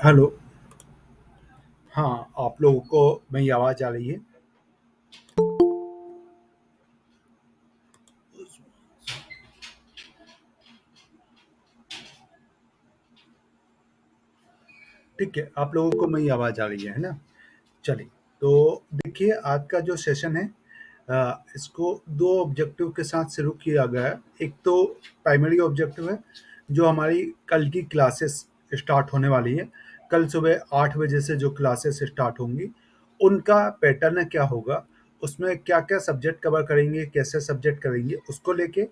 Hello. हाँ, आप लोगों को मेरी आवाज़ आ रही है? ठीक है, आप लोगों को मेरी आवाज़ आ रही है ना? चलिए, तो देखिए आज का जो सेशन है इसको 2 ऑब्जेक्टिव के साथ शुरू किया गया है। एक तो प्राइमरी ऑब्जेक्टिव है, जो हमारी कल की क्लासेस स्टार्ट होने वाली है। कल सुबह 8 बजे से जो क्लासेस स्टार्ट होंगी, उनका पैटर्न क्या होगा, उसमें क्या-क्या सब्जेक्ट कवर करेंगे, कैसे सब्जेक्ट करेंगे, उसको लेके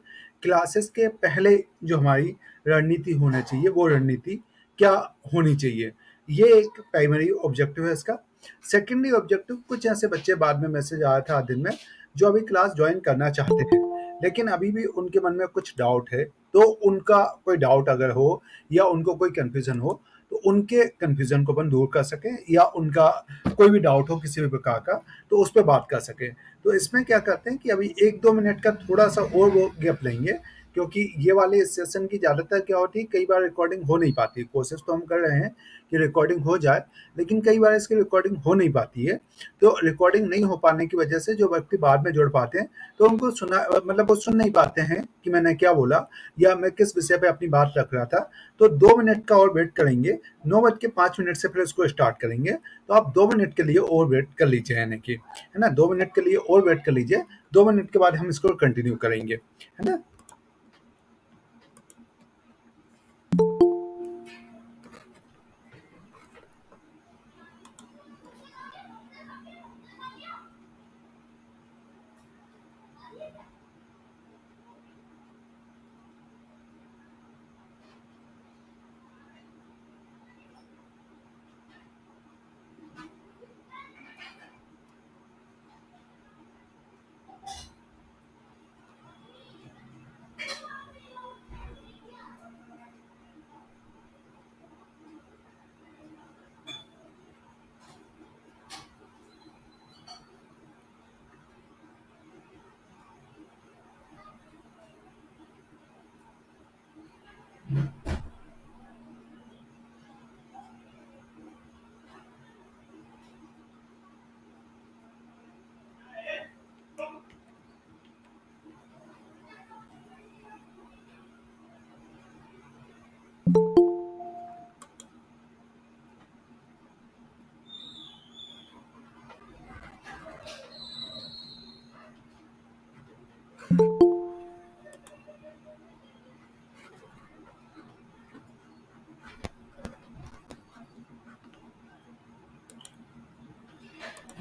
क्लासेस के पहले जो हमारी रणनीति होना चाहिए, वो रणनीति क्या होनी चाहिए। ये एक प्राइमरी ऑब्जेक्टिव है इसका। सेकेंडरी ऑब्जेक्टिव, कुछ ऐसे बच्चे बाद में मैसेज आया था दिन में, जो अभी क्लास ज्वाइन करना चाहते थे, लेकिन अभी भी उनके मन में कुछ डाउट है। तो उनका कोई डाउट अगर हो या उनको कोई कन्फ्यूज़न हो, तो उनके कन्फ्यूज़न को अपन दूर कर सकें, या उनका कोई भी डाउट हो किसी भी प्रकार का, तो उस पे बात कर सकें। तो इसमें क्या करते हैं कि अभी 1-2 मिनट का थोड़ा-सा और वो गैप लेंगे, क्योंकि ये वाले सेशन की ज़्यादातर क्या होती है, कई बार रिकॉर्डिंग हो नहीं पाती। कोशिश तो हम कर रहे हैं कि रिकॉर्डिंग हो जाए, लेकिन कई बार इसकी रिकॉर्डिंग हो नहीं पाती है। तो रिकॉर्डिंग नहीं हो पाने की वजह से जो व्यक्ति बाद में जुड़ पाते हैं, तो उनको सुना मतलब वो सुन नहीं पाते हैं कि मैंने क्या बोला या मैं किस विषय पे अपनी बात रख रहा था। तो 2 मिनट का और वेट करेंगे, 9 बज के 5 मिनट से फिर इसको स्टार्ट करेंगे। तो आप 2 मिनट के लिए और वेट कर लीजिए, यानी कि, है ना? 2 मिनट के लिए और वेट कर लीजिए, 2 मिनट के बाद हम इसको कंटिन्यू करेंगे, है ना?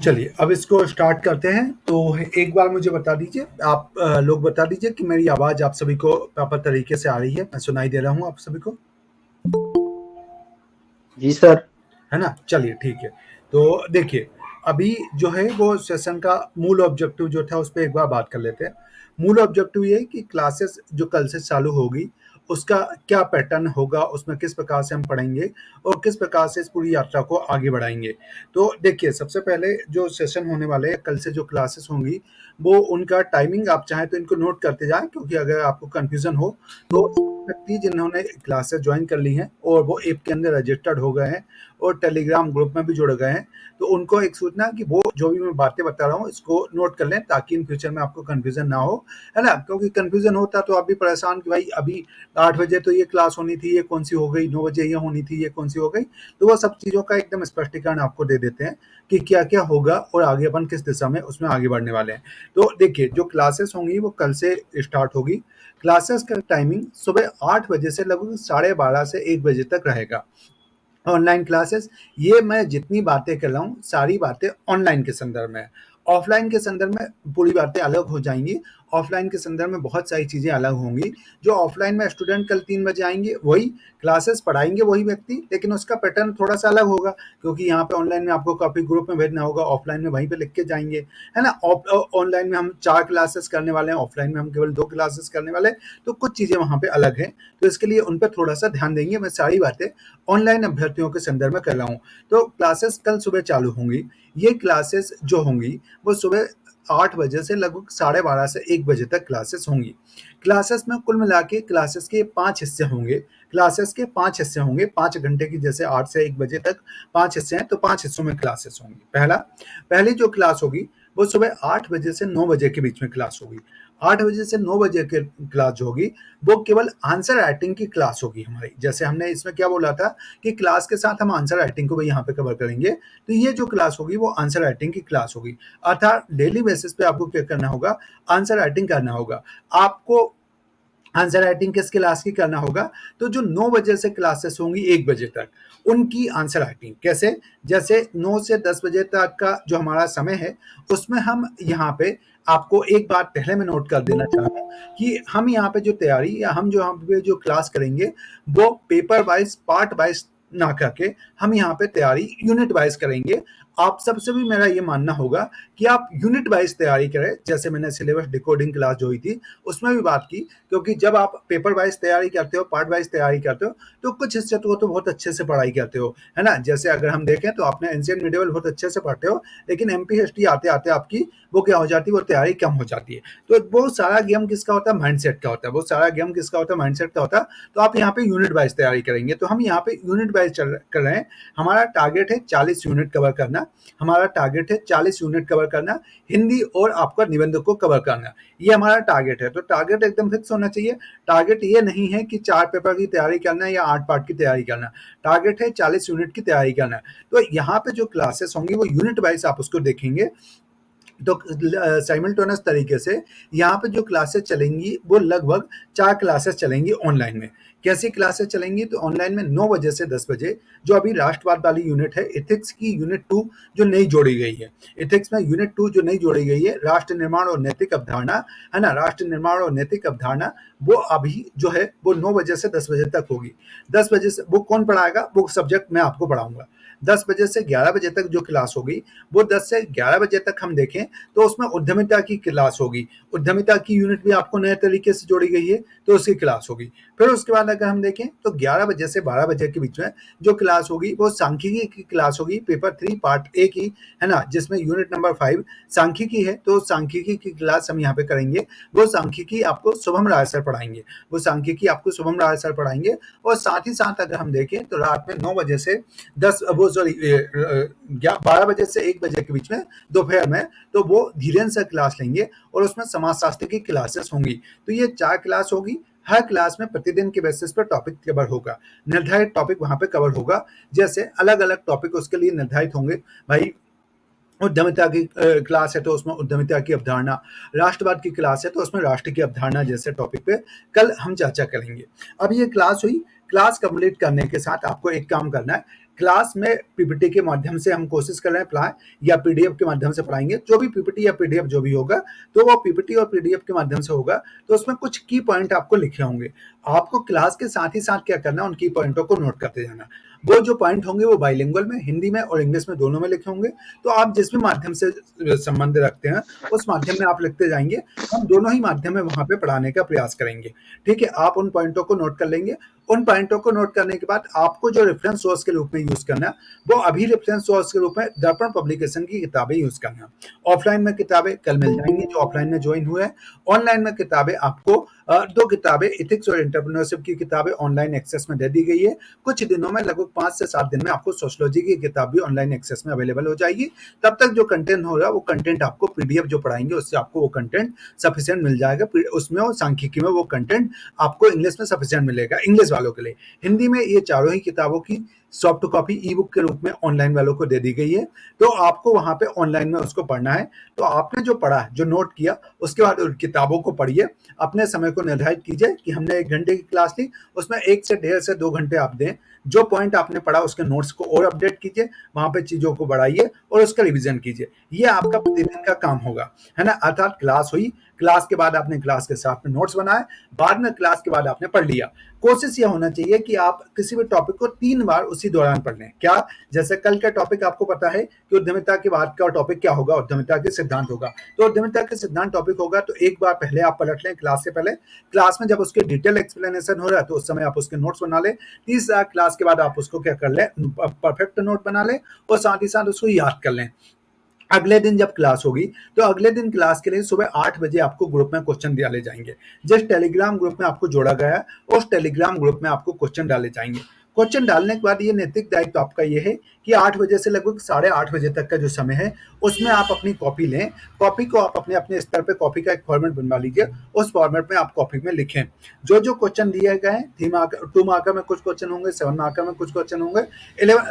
चलिए, अब इसको स्टार्ट करते हैं। तो एक बार मुझे बता दीजिए, आप लोग बता दीजिए कि मेरी आवाज़ आप सभी को प्रॉपर तरीके से आ रही है, मैं सुनाई दे रहा हूँ आप सभी को? जी सर। है ना? चलिए ठीक है। तो देखिए, अभी जो है वो सेशन का मूल ऑब्जेक्टिव जो था उस पे एक बार बात कर लेते हैं। मूल ऑब्जेक्टिव ये है कि क्लासेस जो कल से चालू होगी, उसका क्या पैटर्न होगा, उसमें किस प्रकार से हम पढ़ेंगे और किस प्रकार से इस पूरी यात्रा को आगे बढ़ाएँगे। तो देखिए, सबसे पहले जो सेशन होने वाले हैं, कल से जो क्लासेस होंगी, वो उनका टाइमिंग आप चाहें तो इनको नोट करते जाएँ, क्योंकि अगर आपको कन्फ्यूज़न हो, तो व्यक्ति जिन्होंने क्लासेस जॉइन कर ली हैं और वो ऐप के अंदर रजिस्टर्ड हो गए हैं और टेलीग्राम ग्रुप में भी जुड़ गए हैं, तो उनको एक सूचना कि वो जो भी मैं बातें बता रहा हूँ इसको नोट कर लें, ताकि इन फ्यूचर में आपको कन्फ्यूज़न ना हो, है ना? क्योंकि कन्फ्यूज़न होता तो आप भी परेशान कि भाई अभी 8 बजे तो ये क्लास होनी थी, ये कौन-सी हो गई, 9 बजे ये होनी थी, ये कौन-सी हो गई। तो वो सब चीज़ों का एकदम स्पष्टीकरण आपको दे देते हैं कि क्या-क्या होगा और आगे अपन किस दिशा में उसमें आगे बढ़ने वाले हैं। तो देखिए, जो क्लासेस होंगी वो कल से स्टार्ट होगी। क्लासेस का टाइमिंग सुबह 8 बजे से लगभग साढ़े 12 से 1 बजे तक रहेगा। ऑनलाइन क्लासेस, ये मैं जितनी बातें कर रहा हूँ, सारी बातें ऑनलाइन के संदर्भ में है। ऑफ़लाइन के संदर्भ में पूरी बातें अलग हो जाएँगी। ऑफ़लाइन के संदर्भ में बहुत सारी चीज़ें अलग होंगी। जो ऑफ़लाइन में स्टूडेंट कल 3 बजे आएँगे, वही क्लासेस पढ़ाएँगे वही व्यक्ति, लेकिन उसका पैटर्न थोड़ा-सा अलग होगा, क्योंकि यहाँ पे ऑनलाइन में आपको कॉपी ग्रुप में भेजना होगा, ऑफ़लाइन में वहीं पे लिख के जाएँगे, है ना? ऑनलाइन में हम 4 क्लासेस करने वाले हैं, ऑफ़लाइन में हम केवल 2 क्लासेस करने वाले हैं, तो कुछ चीज़ें वहाँ पे अलग हैं। तो इसके लिए उन पे थोड़ा-सा ध्यान देंगे। मैं सारी बातें ऑनलाइन अभ्यर्थियों के संदर्भ में कर रहा हूँ। तो क्लासेस कल सुबह चालू होंगी। ये क्लासेस जो होंगी वो सुबह 8 बजे से लगभग 12:30 से 1 बजे तक क्लासेस होंगी। क्लासेस में कुल मिला के क्लासेस के 5 हिस्से होंगे। क्लासेस के 5 हिस्से होंगे, 5 घंटे की, जैसे 8 से 1 बजे तक 5 हिस्से हैं, तो 5 हिस्सों में क्लासेस होंगी। पहली जो क्लास होगी वो सुबह 8 बजे से 9 बजे के बीच में क्लास होगी। 8 बजे से 9 बजे की क्लास जो होगी वो केवल आंसर राइटिंग की क्लास होगी हमारी। जैसे हमने इसमें क्या बोला था कि क्लास के साथ हम आंसर राइटिंग को भी यहाँ पे कवर करेंगे, तो ये जो क्लास होगी वो आंसर राइटिंग की क्लास होगी। अर्थात डेली बेसिस पे आपको क्या करना होगा, आंसर राइटिंग करना होगा। आपको आंसर राइटिंग किस क्लास की करना होगा, तो जो 9 बजे से क्लासेस होंगी 1 बजे तक, उनकी आंसर राइटिंग कैसे, जैसे 9 से 10 बजे तक का जो हमारा समय है उसमें हम यहाँ पे, आपको एक बात पहले मैं नोट कर देना चाह रहा हूँ कि हम यहाँ पे जो तैयारी या हम जो यहाँ पे जो क्लास करेंगे वो पेपर वाइज पार्ट वाइज ना करके हम यहाँ पे तैयारी यूनिट वाइज करेंगे। आप सबसे भी मेरा ये मानना होगा कि आप यूनिट वाइज तैयारी करें। जैसे मैंने सिलेबस डिकोडिंग क्लास जो हुई थी उसमें भी बात की, क्योंकि जब आप पेपर वाइज तैयारी करते हो, पार्ट वाइज तैयारी करते हो, तो कुछ हिस्से तो बहुत अच्छे से पढ़ाई करते हो, है ना। जैसे अगर हम देखें तो आपने एंशिएंट मिडिवल बहुत अच्छे से पढ़ते हो, लेकिन एमपी हिस्ट्री आते आते आपकी वो क्या हो जाती है, वो तैयारी कम हो जाती है। तो वो सारा गेम किसका होता है, माइंडसेट का होता है। वो सारा गेम किसका होता है, माइंडसेट का होता है। तो आप यहाँ पे यूनिट वाइज तैयारी करेंगे, तो हम यहाँ पे यूनिट वाइज कर रहे हैं। हमारा टारगेट है 40 यूनिट कवर करना। हमारा टारगेट है 40 यूनिट कवर करना, हिंदी और आपका निबंध को कवर करना, ये हमारा टारगेट है। तो टारगेट एकदम फिक्स होना चाहिए। टारगेट ये नहीं है कि 4 पेपर की तैयारी करना है या 8 पार्ट की तैयारी करना। टारगेट है 40 यूनिट की तैयारी करना। तो यहाँ पे जो क्लासेस होंगी वो यूनिट वाइज आप उसको देखेंगे। तो साइमल्टेनियस तरीके से यहाँ पे जो क्लासेस चलेंगी वो लगभग 4 क्लासेस चलेंगी ऑनलाइन में। कैसी क्लासेस चलेंगी, तो ऑनलाइन में 9 बजे से 10 बजे जो अभी राष्ट्रवाद वाली यूनिट है, एथिक्स की यूनिट 2 जो नई जोड़ी गई है, एथिक्स में यूनिट 2 जो नई जोड़ी गई है, राष्ट्र निर्माण और नैतिक अवधारणा, है ना, राष्ट्र निर्माण और नैतिक अवधारणा, वो अभी जो है वो 9 बजे से 10 बजे तक होगी। 10 बजे से वो कौन पढ़ाएगा, वो सब्जेक्ट मैं आपको पढ़ाऊंगा। 10 बजे से 11 बजे तक जो क्लास होगी वो 10 से 11 बजे तक हम देखें तो उसमें उद्यमिता की क्लास होगी। उद्यमिता की यूनिट भी आपको नए तरीके से जोड़ी गई है, तो उसकी क्लास होगी। फिर उसके बाद अगर हम देखें तो 11 बजे से 12 बजे के बीच में जो क्लास होगी वो सांख्यिकी की क्लास होगी, पेपर 3 पार्ट ए की, है ना, जिसमें यूनिट नंबर 5 सांख्यिकी है। तो सांख्यिकी की क्लास हम यहाँ पे करेंगे। वो सांख्यिकी आपको शुभम राय सर पढ़ाएंगे। वो सांख्यिकी आपको शुभम राय सर पढ़ाएंगे। और साथ ही साथ अगर हम देखें तो रात में 9 बजे से 10 वो सॉरी 12 बजे से 1 बजे के बीच में दोपहर में, तो वो धीरेन्द्र सर क्लास लेंगे और उसमें समाजशास्त्र की क्लासेस होंगी। तो ये 4 क्लास होगी। हर क्लास में प्रतिदिन के बेसिस पर टॉपिक कवर होगा, निर्धारित टॉपिक वहां पे कवर होगा। जैसे अलग अलग टॉपिक उसके लिए निर्धारित होंगे। भाई उद्यमिता की क्लास है तो उसमें उद्यमिता की अवधारणा, राष्ट्रवाद की क्लास है तो उसमें राष्ट्र की अवधारणा जैसे टॉपिक पे कल हम चर्चा करेंगे। अब ये क्लास हुई। क्लास कंप्लीट करने के साथ आपको एक काम करना है। क्लास में पीपीटी के माध्यम से हम कोशिश कर रहे हैं पढ़ाएं, या पीडीएफ के माध्यम से पढ़ाएंगे। जो भी पीपीटी या पीडीएफ जो भी होगा, तो वो पीपीटी और पीडीएफ के माध्यम से होगा। तो उसमें कुछ की पॉइंट आपको लिखे होंगे। आपको क्लास के साथ ही साथ क्या करना है, उन की पॉइंटों को नोट करते जाना। वो जो पॉइंट होंगे वो बाइलिंगुअल में, हिंदी में और इंग्लिश में दोनों में लिखे होंगे। तो आप जिस भी माध्यम से संबंध रखते हैं उस माध्यम में आप लिखते जाएंगे। हम दोनों ही माध्यम में वहां पे पढ़ाने का प्रयास करेंगे। ठीक है, आप उन पॉइंटों को नोट कर लेंगे। उन पॉइंटों को नोट करने के बाद आपको जो रेफरेंस सोर्स के रूप में यूज करना है, वो अभी रेफरेंस सोर्स के रूप में दर्पण पब्लिकेशन की किताबें यूज करना है। ऑफलाइन में किताबें कल मिल जाएंगी जो ऑफलाइन में ज्वाइन हुए हैं। ऑनलाइन में किताबें आपको 2 किताबें एथिक्स और एंटरप्रेन्योरशिप की किताबें ऑनलाइन एक्सेस में दे दी गई है। कुछ दिनों में लगभग 5 से 7 दिन में आपको सोशियोलॉजी की किताब भी ऑनलाइन एक्सेस में अवेलेबल हो जाएगी। तब तक जो कंटेंट होगा वो कंटेंट आपको पीडीएफ जो पढ़ाएंगे उससे आपको वो कंटेंट सफिशिएंट मिल जाएगा। उसमें और सांख्यिकी में वो कंटेंट आपको इंग्लिश में सफिशिएंट मिलेगा इंग्लिश वालों के लिए। हिंदी में ये चारों ही किताबों की सॉफ्ट कॉपी ई बुक के रूप में ऑनलाइन वालों को दे दी गई है। तो आपको वहां पे ऑनलाइन में उसको पढ़ना है। तो आपने जो पढ़ा, जो नोट किया, उसके बाद उन किताबों को पढ़िए। अपने समय को निर्धारित कीजिए कि हमने 1 घंटे की क्लास ली, उसमें 1 से 1.5 से 2 घंटे आप दें। जो पॉइंट आपने पढ़ा उसके नोट्स को और अपडेट कीजिए, वहां पे चीजों को बढ़ाइए और उसका रिवीजन कीजिए। ये आपका प्रतिदिन का काम होगा, है ना। अर्थात क्लास हुई, क्लास के बाद आपने क्लास के साथ में नोट्स बनाए, बाद में क्लास के बाद आपने पढ़ लिया। कोशिश यह होना चाहिए कि आप किसी भी टॉपिक को 3 बार उसी दौरान पढ़ लें। क्या, जैसे कल का टॉपिक आपको पता है कि उद्यमिता के बाद का टॉपिक क्या होगा, उद्यमिता के सिद्धांत होगा। तो उद्यमिता के सिद्धांत टॉपिक होगा तो एक बार पहले आप पलट लें क्लास से पहले। क्लास में जब उसके डिटेल एक्सप्लेनेशन हो रहा है तो उस समय आप उसके नोट्स बना लें। तीसरा, क्लास के बाद आप उसको क्या कर लें, परफेक्ट नोट बना लें और साथ ही साथ उसको याद कर लें। अगले दिन जब क्लास होगी तो अगले दिन क्लास के लिए सुबह 8 बजे आपको ग्रुप में क्वेश्चन डाले जाएंगे। जिस टेलीग्राम ग्रुप में आपको जोड़ा गया है उस टेलीग्राम ग्रुप में आपको क्वेश्चन डाले जाएंगे। क्वेश्चन डालने के बाद ये नैतिक दायित्व आपका ये है कि 8 बजे से लगभग 8:30 बजे तक का जो समय है उसमें आप अपनी कॉपी लें। कॉपी को आप अपने अपने स्तर पे कॉपी का एक फॉर्मेट बनवा लीजिए। उस फॉर्मेट में आप कॉपी में लिखें जो जो क्वेश्चन दिए गए हैं। 2 मार्कर में कुछ क्वेश्चन होंगे, 7 मार्कर में कुछ क्वेश्चन होंगे,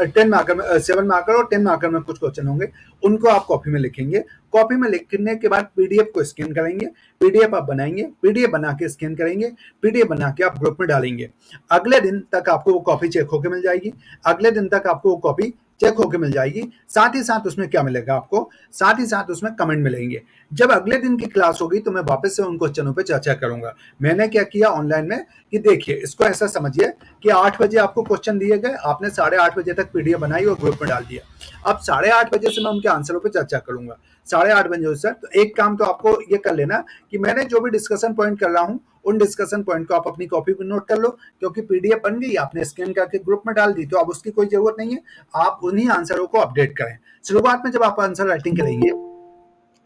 10 मार्कर में 7 मार्कर और 10 मार्कर में कुछ क्वेश्चन होंगे। उनको आप कॉपी में लिखेंगे। कॉपी में लिखने के बाद पीडीएफ को स्कैन करेंगे। पीडीएफ आप बनाएंगे, पीडीएफ बना के स्कैन करेंगे, पीडीएफ बना के आप ग्रुप में डालेंगे। अगले दिन तक आपको वो कॉपी चेक होकर मिल जाएगी। अगले दिन तक आपको वो कॉपी चेक होकर मिल जाएगी। साथ ही साथ उसमें क्या मिलेगा आपको, साथ ही साथ उसमें कमेंट मिलेंगे। जब अगले दिन की क्लास होगी तो मैं वापस से उन क्वेश्चनों पे चर्चा करूंगा। मैंने क्या किया ऑनलाइन में कि देखिए इसको ऐसा समझिए कि 8 बजे आपको क्वेश्चन दिए गए, आपने 8:30 बजे तक पीडीएफ बनाई और ग्रुप में डाल दिया। अब 8:30 बजे से मैं उनके आंसरों पे चर्चा करूंगा। 8:30 बजे से तो एक काम तो आपको ये कर लेना कि मैंने जो भी डिस्कशन पॉइंट कर रहा हूँ उन डिस्कशन पॉइंट को आप अपनी कॉपी पर नोट कर लो, क्योंकि पीडीएफ बन गई, आपने स्कैन करके ग्रुप में डाल दी तो अब उसकी कोई जरूरत नहीं है। आप उन्हीं आंसरों को अपडेट करें। शुरुआत में जब आप आंसर राइटिंग करेंगे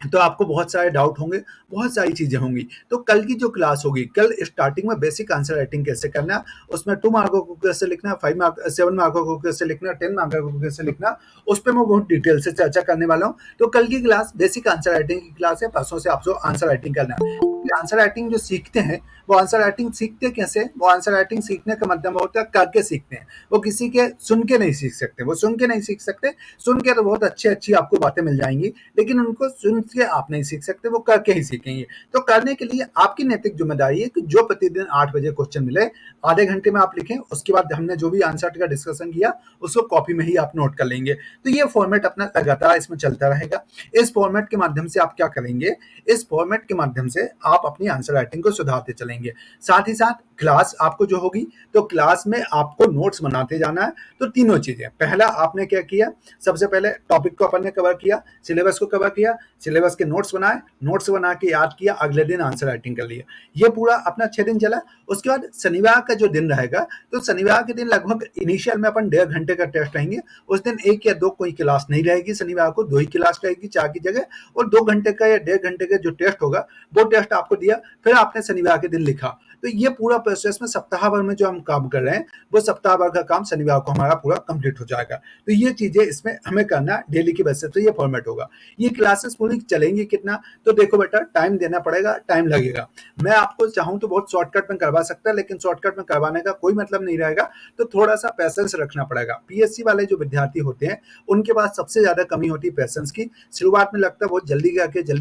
तो आपको बहुत सारे डाउट होंगे, बहुत सारी चीजें होंगी। तो कल की जो क्लास होगी, कल स्टार्टिंग में बेसिक आंसर राइटिंग कैसे करना, उसमें 2 मार्कों को कैसे लिखना, 7 मार्कों को कैसे लिखना, 10 मार्कों को कैसे लिखना, उस पर मैं बहुत डिटेल से चर्चा करने वाला हूँ। तो कल की क्लास बेसिक आंसर राइटिंग की क्लास है। परसों से आपको आंसर राइटिंग करना है। आंसर राइटिंग जो सीखते हैं वो आंसर राइटिंग सीखते कैसे, वो आंसर राइटिंग सीखने का मतलब होता है करके सीखते हैं। वो किसी के सुन के नहीं सीख सकते, वो सुन के नहीं सीख सकते। सुन के तो बहुत अच्छी अच्छी आपको बातें मिल जाएंगी, लेकिन उनको सुन के आप नहीं सीख सकते, वो करके ही सीखेंगे। तो करने के लिए आपकी नैतिक जिम्मेदारी है कि जो प्रतिदिन 8 बजे क्वेश्चन मिले आधे घंटे में आप लिखें। उसके बाद हमने जो भी आंसर का डिस्कशन किया उसको कॉपी में ही आप नोट कर लेंगे। तो ये फॉर्मेट अपना लगातार इसमें चलता रहेगा। इस फॉर्मेट के माध्यम से आप क्या करेंगे, इस फॉर्मेट के माध्यम से आप अपनी आंसर राइटिंग को सुधारते चलेंगे। साथ ही साथ क्लास आपको जो होगी तो क्लास में आपको नोट्स बनाते जाना है। तो तीनों चीजें, पहला आपने क्या किया, सबसे पहले टॉपिक को अपन ने कवर किया, सिलेबस को कवर किया, सिलेबस के नोट्स बनाए, नोट्स बना के याद किया, अगले दिन आंसर राइटिंग कर लिया। ये पूरा अपना 6 दिन चला। उसके बाद शनिवार का जो दिन रहेगा तो शनिवार के दिन लगभग इनिशियल में अपन 1.5 घंटे का टेस्ट रहेंगे। उस दिन 1 या 2 कोई क्लास नहीं रहेगी, शनिवार को 2 ही क्लास रहेगी 4 की जगह। और 2 घंटे का या 1.5 घंटे का जो टेस्ट होगा वो टेस्ट आपको दिया, फिर आपने शनिवार के दिन लिखा। तो ये पूरा प्रोसेस में सप्ताह भर में जो हम काम कर रहे हैं वो सप्ताह भर का काम शनिवार को हमारा पूरा कंप्लीट हो जाएगा। तो ये चीजें इसमें हमें करना डेली की बेसिस पे ये फॉर्मेट होगा। ये क्लासेस पूरी चलेंगी कितना, तो देखो बेटा टाइम देना पड़ेगा, टाइम लगेगा। मैं आपको चाहूँ तो बहुत शॉर्टकट में करवा सकता है, लेकिन शॉर्टकट में करवाने का कोई मतलब नहीं रहेगा। तो थोड़ा सा पैसेंस रखना पड़ेगा। पीएससी वाले जो विद्यार्थी होते हैं उनके पास सबसे ज्यादा कमी होती है पैसेंस की। शुरुआत में लगता है बहुत जल्दी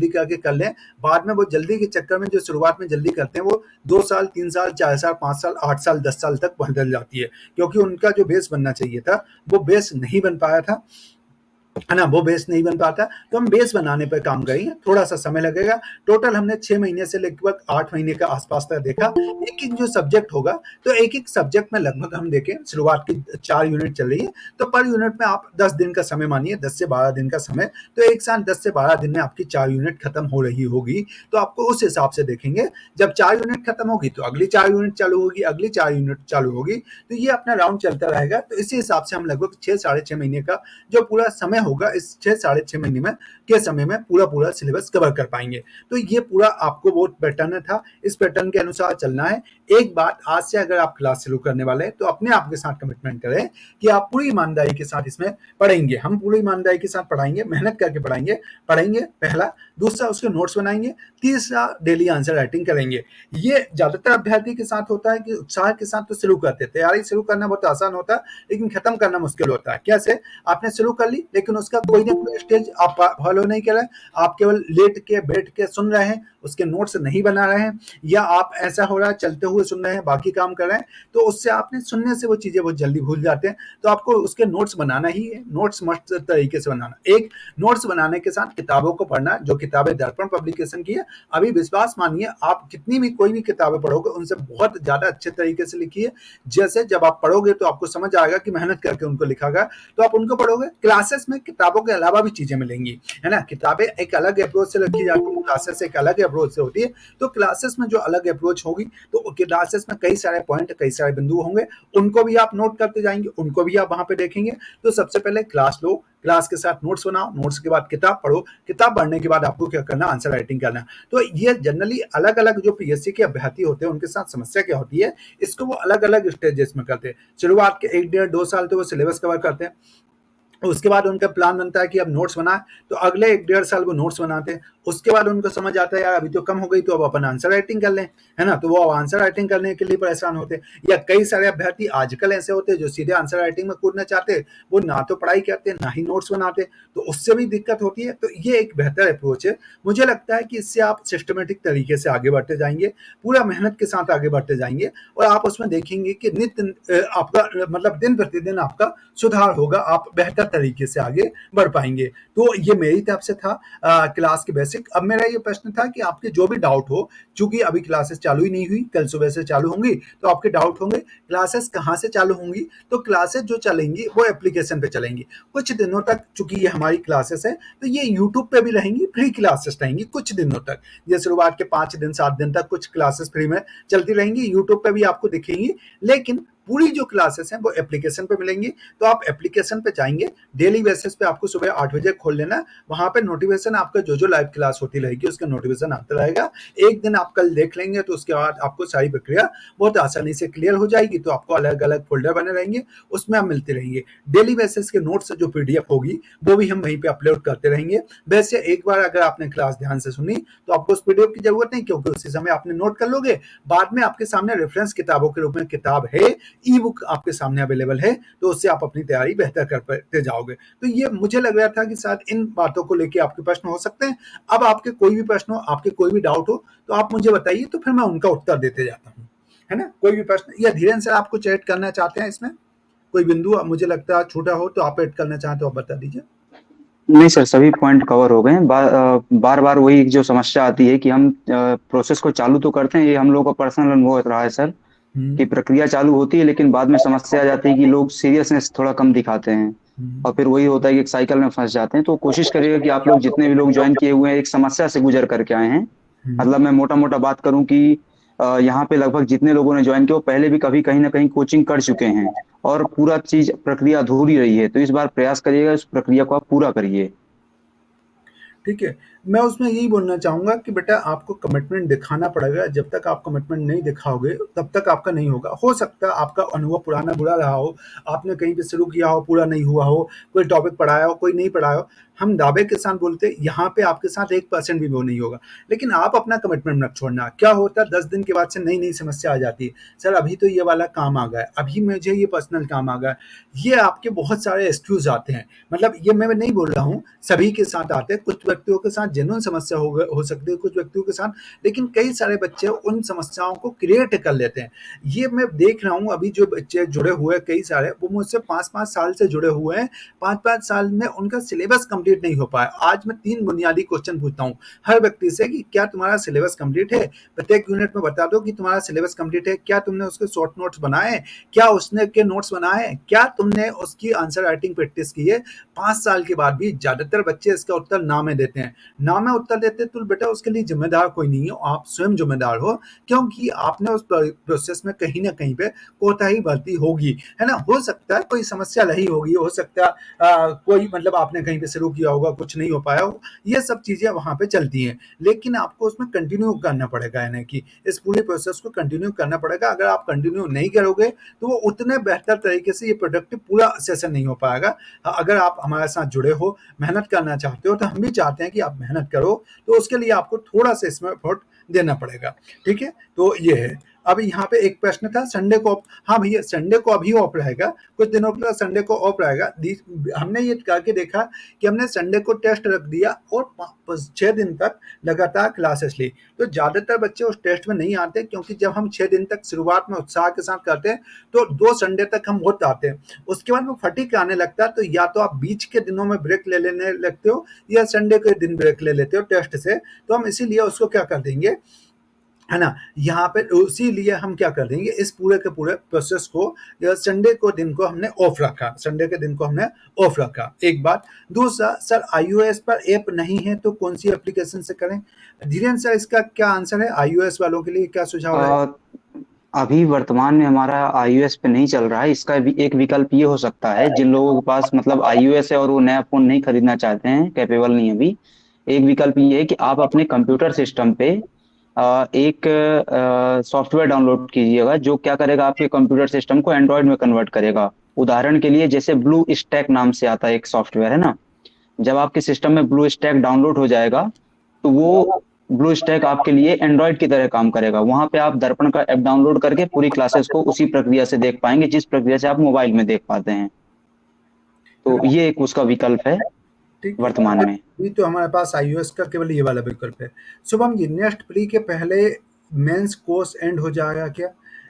करके कर लें, बाद में वो जल्दी के चक्कर में जो शुरुआत में जल्दी करते हैं वो 2 साल 3 साल 4 साल 5 साल 8 साल 10 साल तक बदल जाती है, क्योंकि उनका जो बेस बनना चाहिए था वो बेस नहीं बन पाया था, है ना, वो बेस नहीं बन पाता। तो हम बेस बनाने पर काम करेंगे, थोड़ा सा समय लगेगा। टोटल हमने 6 महीने से लगभग 8 महीने का आसपास तक देखा। एक एक जो सब्जेक्ट होगा तो एक एक सब्जेक्ट में लगभग हम देखें, शुरुआत की 4 यूनिट चल रही है तो पर यूनिट में आप 10 दिन का समय मानिए, 10 से 12 दिन का समय। तो एक साथ 10 से 12 दिन में आपकी 4 यूनिट खत्म हो रही होगी। तो आपको उस हिसाब से देखेंगे, जब 4 यूनिट खत्म होगी तो अगली 4 यूनिट चालू होगी, अगली 4 यूनिट चालू होगी। तो ये अपना राउंड चलता रहेगा। तो इसी हिसाब से हम लगभग 6 साढ़े 6 महीने का जो पूरा समय होगा, इस 6 साढ़े 6 महीने में के समय में पूरा सिलेबस कवर कर पाएंगे। तो ये पूरा आपको वो पैटर्न था, इस पैटर्न के अनुसार चलना है। एक बात, आज से अगर आप क्लास शुरू करने वाले हैं तो अपने आप के साथ कमिटमेंट करें कि आप पूरी ईमानदारी के साथ इसमें पढ़ेंगे। हम पूरी ईमानदारी के साथ पढ़ाएंगे, मेहनत करके पढ़ेंगे पहला। दूसरा, उसके नोट्स बनाएंगे। तीसरा, डेली आंसर राइटिंग करेंगे। ये ज्यादातर अभ्यर्थी के साथ होता है कि उत्साह के साथ तो शुरू करते हैं, तैयारी शुरू करना बहुत आसान होता है लेकिन खत्म करना मुश्किल होता है। कैसे, आपने शुरू कर ली लेकिन उसका कोई ना कोई स्टेज आप फॉलो नहीं कर रहे, आप केवल लेट के बैठ के सुन रहे हैं, उसके नोट्स नहीं बना रहे हैं, या आप ऐसा हो रहा है चलते हुए सुन रहे हैं बाकी काम कर रहे हैं, तो उससे आपने सुनने से वो चीजें बहुत जल्दी भूल जाते हैं। तो आपको उसके नोट्स बनाना ही है, नोट्स मस्त तरीके से बनाना। एक, नोट्स बनाने के साथ किताबों को पढ़ना, जो किताबें दर्पण पब्लिकेशन की है। अभी विश्वास मानिए, आप कितनी भी कोई भी किताबें पढ़ोगे उनसे बहुत ज्यादा अच्छे तरीके से लिखी है। जैसे जब आप पढ़ोगे तो आपको समझ आएगा कि मेहनत करके उनको लिखा गया, तो आप उनको पढ़ोगे। क्लासेस में किताबों के अलावा भी चीजें मिलेंगी, है ना। किताबें एक अलग अप्रोच से लिखी जाती है, क्लासेस एक अलग अप्रोच से होती है, तो क्लासेस में जो अलग अप्रोच होगी, तो क्लासेस में कई सारे पॉइंट, कई सारे बिंदु होंगे, उनको भी आप नोट करते जाएंगे, उनको भी आप वहां पे देखेंगे। तो सबसे पहले क्लास लो, क्लास के साथ नोट्स बनाओ, नोट्स के बाद किताब पढ़ो, किताब पढ़ने के बाद आपको क्या करना, आंसर राइटिंग करना। तो ये जनरली अलग अलग जो पीएससी के अभ्यर्थी होते हैं उनके साथ समस्या क्या होती है, इसको वो अलग अलग स्टेजेस में करते हैं। शुरुआत के 1 डेढ़ 2 साल तो वो सिलेबस कवर करते हैं, उसके बाद उनका प्लान बनता है कि अब नोट्स बनाए, तो अगले 1 डेढ़ साल वो नोट्स बनाते हैं। उसके बाद उनको समझ आता है यार अभी तो कम हो गई, तो अब अपन आंसर राइटिंग कर लें, है ना, तो वो आंसर राइटिंग करने के लिए परेशान होते हैं। या कई सारे अभ्यर्थी आजकल ऐसे होते हैं जो सीधे आंसर राइटिंग में कूदना चाहते हैं, वो ना तो पढ़ाई करते ना ही नोट्स बनाते, तो उससे भी दिक्कत होती है। तो ये एक बेहतर अप्रोच है, मुझे लगता है कि इससे आप सिस्टमेटिक तरीके से आगे बढ़ते जाएंगे, पूरा मेहनत के साथ आगे बढ़ते जाएंगे, और आप उसमें देखेंगे कि नित्य आपका मतलब दिन प्रतिदिन आपका सुधार होगा, आप बेहतर तरीके से आगे बढ़ पाएंगे। तो ये मेरी तरफ से था क्लास के बेसिक। अब मेरा ये प्रश्न था कि आपके जो भी डाउट हो, चूंकि अभी क्लासेस चालू ही नहीं हुई, कल सुबह से चालू होंगी, तो आपके डाउट होंगे क्लासेस कहाँ से चालू होंगी। तो क्लासेस जो चलेंगी वो एप्लीकेशन पे चलेंगी कुछ दिनों तक, चूंकि ये हमारी क्लासेस है तो ये यूट्यूब पे भी रहेंगी, फ्री क्लासेस रहेंगी कुछ दिनों तक। ये शुरुआत के 5 दिन 7 दिन तक कुछ क्लासेस फ्री में चलती रहेंगी, यूट्यूब पे भी आपको दिखेंगी, लेकिन पूरी जो क्लासेस हैं वो एप्लीकेशन पे मिलेंगी। तो आप एप्लीकेशन पे जाएंगे, डेली बेसिस पे आपको सुबह 8 बजे खोल लेना, वहां पे नोटिफिकेशन आपका जो जो लाइव क्लास होती रहेगी उसका नोटिफिकेशन आता रहेगा। एक दिन आप कल देख लेंगे तो उसके बाद आपको सारी प्रक्रिया बहुत आसानी से क्लियर हो जाएगी। तो आपको अलग अलग फोल्डर बने रहेंगे, उसमें आप मिलते रहेंगे। डेली बेसिस के नोट्स जो पीडीएफ होगी वो भी हम वहीं पे अपलोड करते रहेंगे। वैसे एक बार अगर आपने क्लास ध्यान से सुनी तो आपको उस पीडीएफ की जरूरत नहीं, क्योंकि उसी समय आपने नोट कर लोगे। बाद में आपके सामने रेफरेंस किताबों के रूप में किताब है, ई बुक आपके सामने अवेलेबल है, तो उससे आप अपनी तैयारी बेहतर करते जाओगे। तो ये मुझे लग रहा था कि शायद इन बातों को लेके आपके प्रश्न हो सकते हैं। अब आपके कोई भी प्रश्न हो, आपके कोई भी डाउट हो, तो आप मुझे बताइए, तो फिर मैं उनका उत्तर देते जाता हूँ, है ना। कोई भी प्रश्न, या धीरेन्द्र सर आप कुछ ऐड करना चाहते हैं इसमें, कोई बिंदु मुझे लगता है छोटा हो तो आप ऐड करना चाहते हो, आप बता दीजिए। नहीं सर, सभी पॉइंट कवर हो गए हैं। बार बार वही जो समस्या आती है कि हम प्रोसेस को चालू तो करते हैं, ये हम लोगों का पर्सनल अनुभव रहा है सर, हम्म कि प्रक्रिया चालू होती है लेकिन बाद में समस्या आ जाती है कि लोग सीरियसनेस थोड़ा कम दिखाते हैं, हम्म और फिर वही होता है कि एक साइकिल में फंस जाते हैं। तो कोशिश करिएगा कि आप लोग जितने भी लोग ज्वाइन किए हुए हैं एक समस्या से गुजर करके आए हैं। हम्म मतलब मैं मोटा मोटा बात करूं कि यहाँ पे लगभग जितने लोगों ने ज्वाइन किया वो पहले भी कभी कहीं ना कहीं कोचिंग कर चुके हैं, और पूरा चीज प्रक्रिया अधूरी रही है। तो इस बार प्रयास करिएगा इस प्रक्रिया को आप पूरा करिए। ठीक है। मैं उसमें यही बोलना चाहूँगा कि बेटा आपको कमिटमेंट दिखाना पड़ेगा, जब तक आप कमिटमेंट नहीं दिखाओगे तब तक आपका नहीं होगा। हो सकता है आपका अनुभव पुराना बुरा रहा हो, आपने कहीं पे शुरू किया हो, पूरा नहीं हुआ हो, कोई टॉपिक पढ़ाया हो, कोई नहीं पढ़ाया हो। हम दावे के साथ बोलते हैं यहाँ पे आपके साथ 1% भी वो नहीं होगा, लेकिन आप अपना कमिटमेंट मत छोड़ना। क्या होता है 10 दिन के बाद से नई नई समस्या आ जाती है, सर अभी तो ये वाला काम आ गया, अभी मुझे ये पर्सनल काम आ गया। ये आपके बहुत सारे एक्सक्यूज आते हैं, मतलब ये मैं नहीं बोल रहा हूँ सभी के साथ आते हैं, कुछ व्यक्तियों के साथ जेन्युइन समस्या हो सकती है, कुछ व्यक्तियों के साथ, लेकिन कई सारे बच्चे उन समस्याओं को क्रिएट कर लेते हैं। ये मैं देख रहा हूँ, अभी जो बच्चे जुड़े हुए हैं कई सारे, वो मुझसे 5-5 साल से जुड़े हुए हैं, 5-5 साल में उनका सिलेबस कंप्लीट नहीं हो पाया। आज मैं 3 बुनियादी क्वेश्चन पूछता हूँ हर व्यक्ति से कि क्या तुम्हारा सिलेबस कंप्लीट है, प्रत्येक यूनिट में बता दो कि तुम्हारा सिलेबस कंप्लीट है, क्या तुमने उसके शॉर्ट नोट्स बनाए, क्या उसने के नोट्स बनाए, क्या तुमने उसकी आंसर राइटिंग प्रैक्टिस की है। 5 साल के बाद भी ज्यादातर बच्चे इसका उत्तर ना में देते हैं, ना में उत्तर देते, तो बेटा उसके लिए जिम्मेदार कोई नहीं हो, आप स्वयं जिम्मेदार हो, क्योंकि आपने उस प्रोसेस में कहीं ना कहीं पे कोताही बरती होगी, है ना। हो सकता है कोई समस्या रही होगी, हो सकता है कोई मतलब आपने कहीं पे शुरू किया होगा, कुछ नहीं हो पाया हो, ये सब चीजें वहां पे चलती हैं, लेकिन आपको उसमें कंटिन्यू करना पड़ेगा, यानी कि इस पूरे प्रोसेस को कंटिन्यू करना पड़ेगा। अगर आप कंटिन्यू नहीं करोगे तो वो उतने बेहतर तरीके से ये प्रोडक्टिव पूरा सेशन नहीं हो पाएगा। अगर आप हमारे साथ जुड़े हो, मेहनत करना चाहते हो, तो हम भी चाहते हैं कि आप मेहनत करो, तो उसके लिए आपको थोड़ा सा इसमें एफर्ट देना पड़ेगा। ठीक है, तो ये है। अब यहाँ पे एक प्रश्न था संडे को, हाँ भैया संडे को अभी ऑफ रहेगा, कुछ दिनों के लिए संडे को ऑफ रहेगा। हमने ये करके देखा कि हमने संडे को टेस्ट रख दिया और 6 दिन तक लगातार क्लासेस ली, तो ज्यादातर बच्चे उस टेस्ट में नहीं आते, क्योंकि जब हम 6 दिन तक शुरुआत में उत्साह के साथ करते हैं तो 2 संडे तक हम बहुत आते हैं, उसके बाद वो फटीक आने लगता है। तो या तो आप बीच के दिनों में ब्रेक ले लेने लगते हो, या संडे के दिन ब्रेक ले लेते हो टेस्ट से। तो हम इसीलिए उसको क्या कर देंगे, है ना? यहाँ पे इसीलिए हम क्या कर देंगे, इस पूरे के पूरे प्रोसेस को संडे को दिन को हमने ऑफ रखा, संडे के दिन को हमने ऑफ रखा, एक बात। दूसरा, सर आईओएस पर ऐप नहीं है तो कौन सी एप्लीकेशन से करें? धीरेन्द्र सर, इसका क्या आंसर है? आईओएस वालों के लिए क्या सुझाव रहे? अ, अभी वर्तमान में हमारा आईओएस पे नहीं चल रहा है। इसका भी एक विकल्प ये हो सकता है, जिन लोगों के पास मतलब आईओएस है और वो नया फोन नहीं खरीदना चाहते हैं, कैपेबल नहीं है अभी, एक विकल्प ये है कि आप अपने कंप्यूटर सिस्टम पे एक सॉफ्टवेयर डाउनलोड कीजिएगा, जो क्या करेगा, आपके कंप्यूटर सिस्टम को एंड्रॉयड में कन्वर्ट करेगा। उदाहरण के लिए जैसे ब्लू स्टैक नाम से आता है एक सॉफ्टवेयर, है ना। जब आपके सिस्टम में ब्लू स्टैक डाउनलोड हो जाएगा, तो वो ब्लू स्टैक आपके लिए एंड्रॉयड की तरह काम करेगा। वहां पे आप दर्पण का ऐप डाउनलोड करके पूरी क्लासेस को उसी प्रक्रिया से देख पाएंगे, जिस प्रक्रिया से आप मोबाइल में देख पाते हैं। है तो ना? ये एक उसका विकल्प है ठीक है। वर्तमान में। अभी तो हमारे पास आईओएस का केवल ये वाला विकल्प है। शुभम जी, नेक्स्ट प्री के पहले मेंस कोर्स एंड हो जाएगा क्या?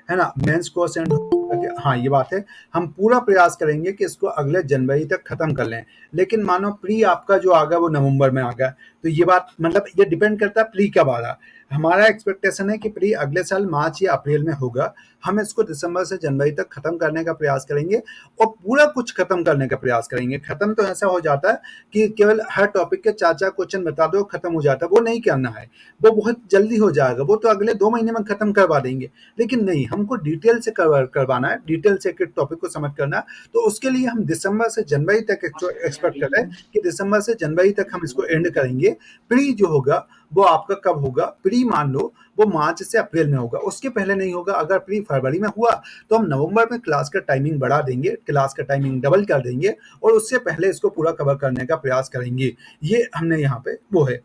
है ना, मेंस कोर्स एंड हो जाएगा क्या? हाँ, ये बात है। हम पूरा प्रयास करेंगे कि इसको अगले जनवरी तक खत्म कर लें, लेकिन मानो प्री आपका जो आ गया वो नवंबर में आ गया, तो ये बात मतलब ये डिपेंड करता है प्री कब आ रहा। हमारा एक्सपेक्टेशन है कि प्री अगले साल मार्च या अप्रैल में होगा। हम इसको दिसंबर से जनवरी तक खत्म करने का प्रयास करेंगे, और पूरा कुछ खत्म करने का प्रयास करेंगे। खत्म तो ऐसा हो जाता है कि केवल हर टॉपिक के 4-4 क्वेश्चन बता दो, खत्म हो जाता है, वो नहीं करना है। वो बहुत जल्दी हो जाएगा, वो तो अगले 2 महीने में खत्म करवा देंगे। लेकिन नहीं, हमको डिटेल से करवाना है, डिटेल से एक टॉपिक को समझ करना है। तो उसके लिए हम दिसंबर से जनवरी तक एक्सपेक्ट कर रहे हैं कि दिसंबर से जनवरी तक हम इसको एंड करेंगे। प्री जो होगा वो आपका कब होगा? प्री मान लो वो मार्च से अप्रैल में होगा, उसके पहले नहीं होगा। अगर प्री फरवरी में हुआ तो हम नवंबर में क्लास का टाइमिंग बढ़ा देंगे, क्लास का टाइमिंग डबल कर देंगे, और उससे पहले इसको पूरा कवर करने का प्रयास करेंगे। ये हमने यहाँ पे वो है।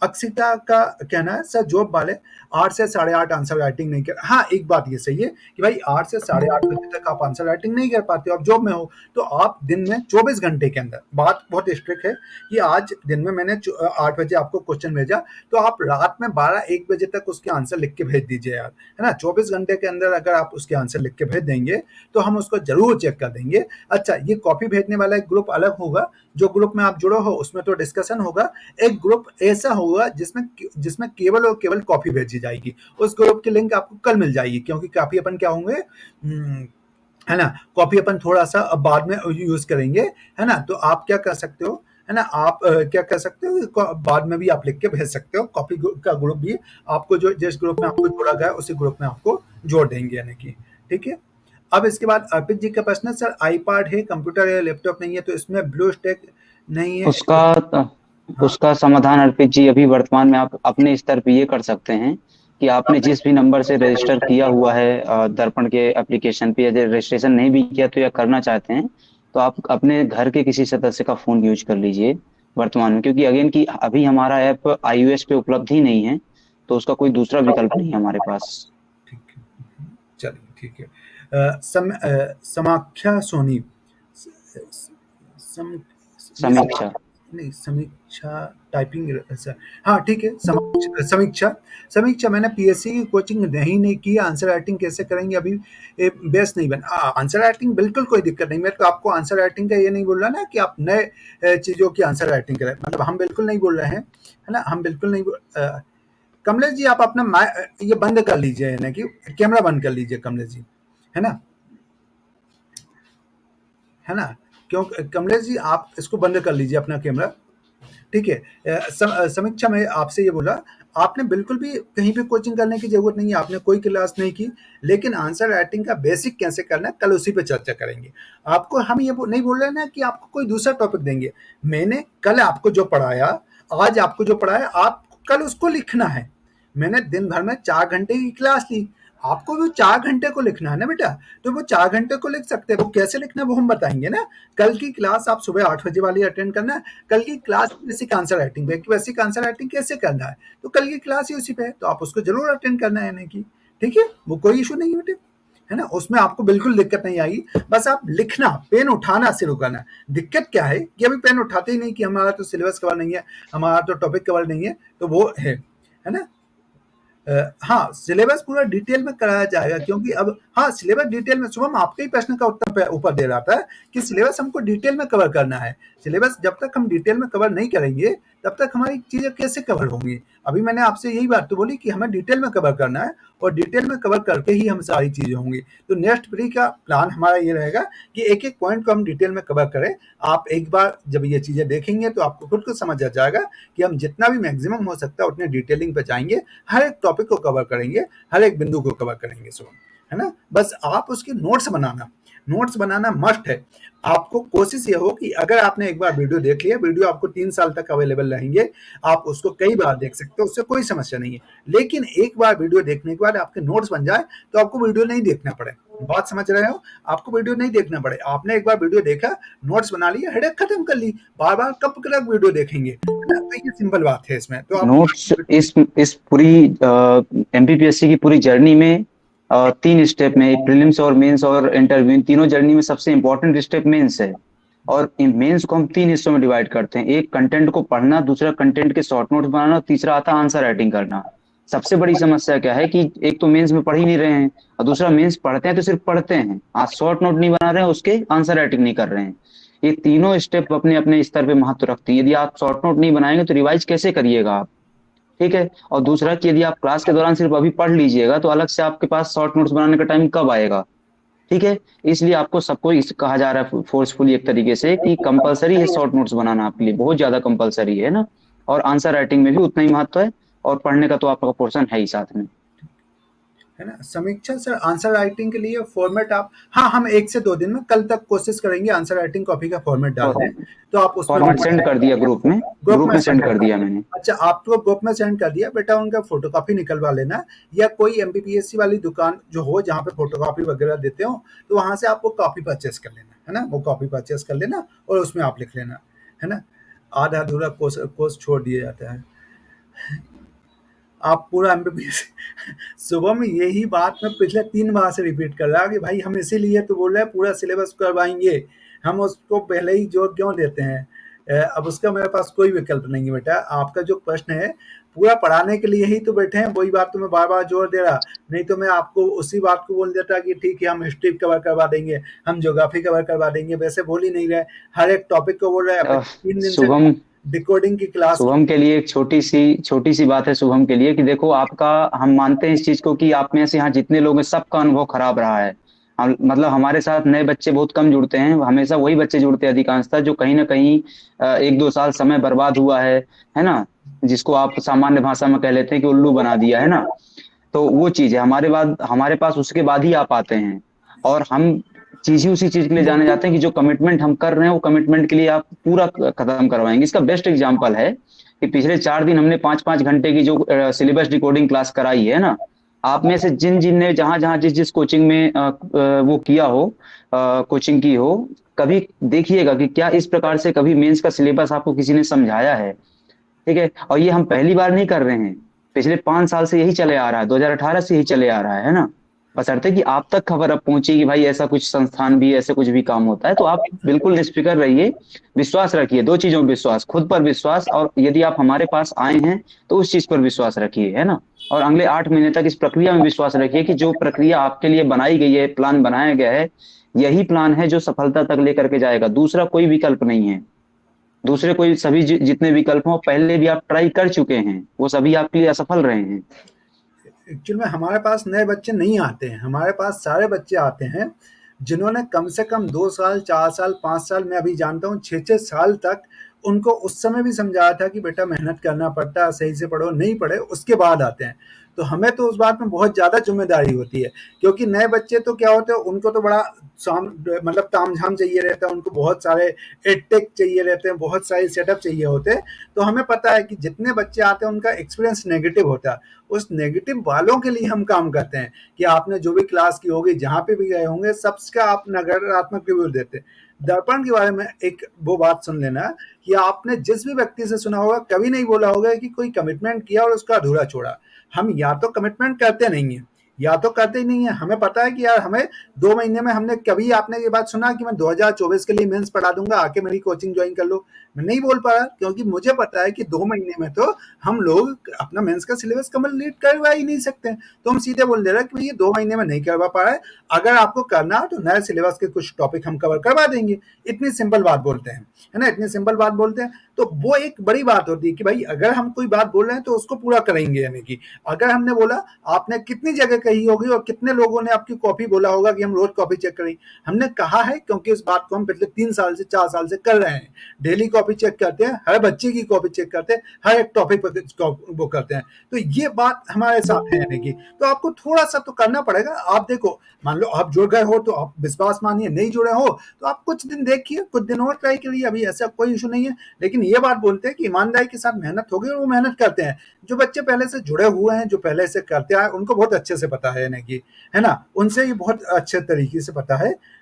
अक्षिता का कहना है, सर जॉब वाले 8 से 8:30 आंसर राइटिंग नहीं कर। हाँ, एक बात ये सही है कि भाई 8 से 8:30 बजे तक आप आंसर राइटिंग नहीं कर पाते हो, आप जॉब में हो, तो आप दिन में 24 घंटे के अंदर, बात बहुत स्ट्रिक्ट है कि आज दिन में मैंने 8 बजे आपको क्वेश्चन भेजा, तो आप रात में 12-1 बजे तक उसके आंसर लिख के भेज दीजिए यार, है ना। 24 घंटे के अंदर अगर आप उसके आंसर लिख के भेज देंगे तो हम उसको जरूर चेक कर देंगे। अच्छा, ये कॉपी भेजने वाला एक ग्रुप अलग होगा, जो ग्रुप में आप जुड़ो हो उसमें तो डिस्कशन होगा। एक ग्रुप ऐसा होगा जिसमें जिसमें केवल और केवल कॉपी भेजी जाएगी। उस ग्रुप की लिंक आपको कल मिल जाएगी, क्योंकि काफी अपन क्या होंगे, है ना, कॉपी अपन थोड़ा सा अब बाद में यूज करेंगे, है ना। तो आप क्या कर सकते हो, है ना, आप क्या कर सकते हो, बाद में भी आप लिख के भेज सकते हो। कॉपी का ग्रुप भी आपको, जो जिस ग्रुप में आपको जोड़ा गया उसी ग्रुप में आपको जोड़ देंगे, यानी कि ठीक है। अब इसके बाद अर्पित जी का प्रश्न है, सर आईपैड है, कंप्यूटर या लैपटॉप नहीं है, तो इसमें ब्लू स्टैक नहीं है। उसका हाँ, उसका समाधान अर्पित जी, अभी वर्तमान में आप अपने स्तर पे ये कर सकते हैं कि आपने जिस भी नंबर से रजिस्टर किया हुआ है दर्पण के एप्लीकेशन पे, यदि रजिस्ट्रेशन नहीं भी किया तो या करना चाहते हैं, तो आप अपने घर के किसी सदस्य का फोन यूज कर लीजिए वर्तमान में, क्योंकि अगेन की अभी हमारा ऐप आईओएस पे उपलब्ध ही नहीं है, तो उसका कोई दूसरा विकल्प नहीं है हमारे पास। ठीक है, चलिए ठीक है। समाख्या सोनी, सम ये समीक्षा। नहीं, समीक्षा टाइपिंग सर। हाँ ठीक है, समीक्षा। समीक्षा मैंने पीएससी की कोचिंग नहीं की, आंसर राइटिंग कैसे करेंगे? अभी बेस नहीं बना। आंसर राइटिंग बिल्कुल कोई दिक्कत नहीं। मैं तो आपको आंसर राइटिंग का ये नहीं बोल रहा ना कि आप नए चीज़ों की आंसर राइटिंग करें, मतलब हम बिल्कुल नहीं बोल रहे हैं, है ना, हम बिल्कुल नहीं कमलेश जी, आप अपना ये बंद कर लीजिए, यानी कि कैमरा बंद कर लीजिए कमलेश जी, है ना, है ना। क्यों कमलेश जी, आप इसको बंद कर लीजिए अपना कैमरा, ठीक है। समीक्षा में आपसे ये बोला, आपने बिल्कुल भी कहीं भी कोचिंग करने की जरूरत नहीं है, आपने कोई क्लास नहीं की, लेकिन आंसर राइटिंग का बेसिक कैसे करना है कल उसी पे चर्चा करेंगे। आपको हम ये नहीं बोल रहे ना कि आपको कोई दूसरा टॉपिक देंगे। मैंने कल आपको जो पढ़ाया, आज आपको जो पढ़ाया, आपको कल उसको लिखना है। मैंने दिन भर में 4 घंटे की क्लास ली, आपको भी 4 घंटे को लिखना है ना बेटा, तो वो 4 घंटे को लिख सकते हैं। वो कैसे लिखना है वो हम बताएंगे ना। कल की क्लास आप सुबह 8 बजे वाली अटेंड करना है। कल की क्लास बेसिक आंसर राइटिंग पे, बेसिक आंसर राइटिंग कैसे करना है, तो कल की क्लास ही उसी पे है, तो आप उसको जरूर अटेंड करना है, यानी कि ठीक है, वो कोई इशू नहीं है बेटे, है ना। उसमें आपको बिल्कुल दिक्कत नहीं आएगी, बस आप लिखना, पेन उठाना शुरू करना। दिक्कत क्या है कि अभी पेन उठाते ही नहीं, कि हमारा तो सिलेबस कवर नहीं है, हमारा तो टॉपिक कवर नहीं है, तो वो है ना। हाँ, सिलेबस पूरा डिटेल में कराया जाएगा, क्योंकि अब हाँ, सिलेबस डिटेल में, शुभम आपके ही प्रश्न का उत्तर ऊपर दे रहा था कि सिलेबस हमको डिटेल में कवर करना है। सिलेबस जब तक हम डिटेल में कवर नहीं करेंगे तब तक हमारी चीज़ें कैसे कवर होंगी? अभी मैंने आपसे यही बात तो बोली कि हमें डिटेल में कवर करना है और डिटेल में कवर करके ही हम सारी चीज़ें होंगी। तो नेक्स्ट प्री का प्लान हमारा ये रहेगा कि एक-एक पॉइंट को हम डिटेल में कवर करें। आप एक बार जब ये चीज़ें देखेंगे तो आपको खुद को समझ आ जाएगा कि हम जितना भी मैक्सिमम हो सकता है उतने डिटेलिंग पे जाएँगे, हर एक टॉपिक को कवर करेंगे, हर एक बिंदु को कवर करेंगे शुभम, है ना? बस आप उसके नोट्स बनाना मस्ट है। आपको कोशिश ये हो कि अगर आपने एक बार वीडियो देख लिया, वीडियो आपको 3 साल तक अवेलेबल रहेंगे, आप उसको कई बार देख सकते हो, उससे कोई समस्या नहीं है। लेकिन एक बार वीडियो देखने के बाद आपके नोट्स बन जाए, तो आपको वीडियो नहीं देखना पड़े। बात समझ रहे हो? आपको वीडियो नहीं देखना पड़े। आपने एक बार वीडियो देखा, नोट्स बना लिया, हेडेक खत्म कर ली। बार-बार कब तक वीडियो देखेंगे? है ना? तो ये सिंपल बात है इसमें। तो आप नोट्स इस पूरी एमपीपीएससी की पूरी जर्नी में 3 स्टेप में, एक प्रीलिम्स और मेंस और इंटरव्यू, इन तीनों जर्नी में सबसे इंपॉर्टेंट स्टेप मेंस है। और इन मेंस को हम 3 हिस्सों में डिवाइड करते हैं। एक कंटेंट को पढ़ना, दूसरा कंटेंट के शॉर्ट नोट्स बनाना, तीसरा आता है आंसर राइटिंग करना। सबसे बड़ी समस्या क्या है कि एक तो मेंस में पढ़ ही नहीं रहे हैं, और दूसरा मेंस पढ़ते हैं तो सिर्फ पढ़ते हैं, आज शॉर्ट नोट नहीं बना रहे हैं, उसके आंसर राइटिंग नहीं कर रहे हैं। ये तीनों स्टेप अपने अपने स्तर पे महत्व रखती है। यदि आप शॉर्ट नोट नहीं बनाएंगे तो रिवाइज कैसे करिएगा आप? ठीक है। और दूसरा कि यदि आप क्लास के दौरान सिर्फ अभी पढ़ लीजिएगा तो अलग से आपके पास शॉर्ट नोट्स बनाने का टाइम कब आएगा? ठीक है। इसलिए आपको सबको इस कहा जा रहा है फोर्सफुली एक तरीके से कि कंपलसरी है शॉर्ट नोट्स बनाना, आपके लिए बहुत ज्यादा कंपलसरी है ना। और आंसर राइटिंग में भी उतना ही महत्व है, और पढ़ने का तो आपका पोर्शन है ही साथ में। है ना? समीक्षा सर, आंसर राइटिंग के लिए फॉर्मेट आप, हाँ, हम 1 से 2 दिन में कल तक कोशिश करेंगे आंसर राइटिंग कॉपी का फॉर्मेट डाल दें, तो आप उसमें फॉर्मेट सेंड कर दिया ग्रुप में, ग्रुप ग्रुप में में सेंड सेंड कर कर दिया दिया। मैंने। अच्छा, आपको ग्रुप में सेंड कर दिया, बेटा उनका फोटोकॉपी निकलवा लेना, या कोई एमपीपीएससी वाली दुकान जो हो जहाँ पे फोटोकॉपी वगैरह देते हो, तो वहाँ से आप वो कॉपी परचेस कर लेना, है ना? वो कॉपी परचेस कर लेना और उसमें आप लिख लेना, है ना? आधा अधूरा कोर्स कोर्स छोड़ दिया जाता है। आप पूरा एमबीबीएस सुबह में यही बात मैं पिछले 3 बार से रिपीट कर रहा कि भाई हम इसीलिए तो बोल रहे हैं पूरा सिलेबस करवाएँगे। हम उसको पहले ही जोर क्यों देते हैं? अब उसका मेरे पास कोई विकल्प नहीं है बेटा। आपका जो प्रश्न है, पूरा पढ़ाने के लिए ही तो बैठे हैं, वही बात तो मैं बार-बार जोर दे रहा। नहीं तो मैं आपको उसी बात को बोल देता कि ठीक है हम हिस्ट्री कवर करवा देंगे, हम ज्योग्राफी कवर करवा देंगे, वैसे बोल ही नहीं रहे। हर एक टॉपिक को बोल रहे हैं। अब 3 दिन से शुभम, डिकोडिंग की क्लास। शुभम के लिए एक छोटी सी बात है शुभम के लिए कि देखो आपका, हम मानते हैं इस चीज को कि आप में से यहाँ जितने लोग हैं सबका अनुभव खराब रहा है। हम मतलब हमारे साथ नए बच्चे बहुत कम जुड़ते हैं, हमेशा वही बच्चे जुड़ते हैं अधिकांशतः जो कहीं ना कहीं 1-2 साल समय बर्बाद हुआ है ना, जिसको आप सामान्य भाषा में कह लेते हैं कि उल्लू बना दिया है ना। तो वो चीज है हमारे पास उसके बाद ही आप आते हैं। और हम चीज ही उसी चीज के लिए जाने जाते हैं कि जो कमिटमेंट हम कर रहे हैं वो कमिटमेंट के लिए आप पूरा खत्म करवाएंगे। इसका बेस्ट एग्जांपल है कि पिछले 4 दिन हमने 5-5 घंटे की जो सिलेबस डिकोडिंग क्लास कराई है ना, आप में से जिन जिन ने जहां जहां जिस जिस कोचिंग में वो किया हो, कोचिंग की हो, कभी देखिएगा कि क्या इस प्रकार से कभी मेंस का सिलेबस आपको किसी ने समझाया है? ठीक है। और ये हम पहली बार नहीं कर रहे हैं, पिछले 5 साल से यही चले आ रहा है, 2018 से यही चले आ रहा है ना। बशर्ते कि आप तक खबर अब पहुंची कि भाई ऐसा कुछ संस्थान भी, ऐसे कुछ भी काम होता है, तो आप बिल्कुल निष्फिक्र रहिए। विश्वास रखिए, 2 चीजों में विश्वास, खुद पर विश्वास, और यदि आप हमारे पास आए हैं तो उस चीज पर विश्वास रखिए, है ना। और अगले 8 महीने तक इस प्रक्रिया में विश्वास रखिए कि जो प्रक्रिया आपके लिए बनाई गई है, प्लान बनाया गया है, यही प्लान है जो सफलता तक लेकर के जाएगा। दूसरा कोई विकल्प नहीं है। दूसरे कोई सभी जितने विकल्प हों पहले भी आप ट्राई कर चुके हैं, वो सभी आपके लिए असफल रहे हैं। एक्चुअल में हमारे पास नए बच्चे नहीं आते हैं, हमारे पास सारे बच्चे आते हैं जिन्होंने कम से कम 2 साल, 4 साल, 5 साल, मैं अभी जानता हूँ 6-6 साल तक उनको उस समय भी समझाया था कि बेटा मेहनत करना पड़ता है, सही से पढ़ो, नहीं पढ़े उसके बाद आते हैं। तो हमें तो उस बात में बहुत ज़्यादा ज़िम्मेदारी होती है, क्योंकि नए बच्चे तो क्या होते हैं, उनको तो बड़ा साम मतलब तामझाम चाहिए रहता है, उनको बहुत सारे एडटेक चाहिए रहते हैं, बहुत सारे सेटअप चाहिए होते हैं। तो हमें पता है कि जितने बच्चे आते हैं उनका एक्सपीरियंस नेगेटिव होता है। उस नेगेटिव वालों के लिए हम काम करते हैं कि आपने जो भी क्लास की होगी, जहाँ पे भी गए होंगे, सबका आप नकारात्मक रिव्यू देते हैं। दर्पण के बारे में एक वो बात सुन लेना कि आपने जिस भी व्यक्ति से सुना होगा, कभी नहीं बोला होगा कि कोई कमिटमेंट किया और उसका अधूरा छोड़ा। हम या तो कमिटमेंट करते नहीं है, या तो करते ही नहीं है। हमें पता है कि यार हमें 2 महीने में, हमने कभी आपने ये बात सुना कि मैं 2024 के लिए मेंस पढ़ा दूँगा, आके मेरी कोचिंग जॉइन कर लो? मैं नहीं बोल पा रहा, क्योंकि मुझे पता है कि 2 महीने में तो हम लोग अपना मेंस का सिलेबस कंप्लीट करवा ही नहीं सकते हैं। तो हम सीधे बोल दे रहे हैं कि भई ये 2 महीने में नहीं करवा पा रहे, अगर आपको करना हो तो नए सिलेबस के कुछ टॉपिक हम कवर करवा देंगे। इतनी सिंपल बात बोलते हैं, है ना? इतनी सिंपल बात बोलते हैं, तो वो एक बड़ी बात होती है कि भाई अगर हम कोई बात बोल रहे हैं तो उसको पूरा करेंगे। यानी कि अगर हमने बोला, आपने कितनी जगह कही होगी और कितने लोगों ने आपकी कॉपी बोला होगा कि हम रोज कॉपी चेक करें? हमने कहा है क्योंकि इस बात को हम पिछले 3 साल से 4 साल से कर रहे हैं। डेली कॉपी चेक करते हैं, हर बच्चे की कॉपी चेक करते हैं, हर एक टॉपिक पर वो करते हैं। तो ये बात हमारे साथ है। यानी कि तो आपको थोड़ा सा तो करना पड़ेगा। आप देखो, मान लो आप जुड़ गए हो तो आप विश्वास मानिए, नहीं जुड़े हो तो आप कुछ दिन देखिए, कुछ दिन और ट्राई करिए, अभी ऐसा कोई इशू नहीं है। लेकिन ये बात बोलते हैं कि ईमानदारी के साथ मेहनत होगी, और वो मेहनत करते हैं। जो बच्चे पहले से जुड़े हुए हैं, जो पहले से करते आए, उनको बहुत अच्छे से पता है। यानी कि, है ना? उनसे ये बहुत अच्छे तरीके से पता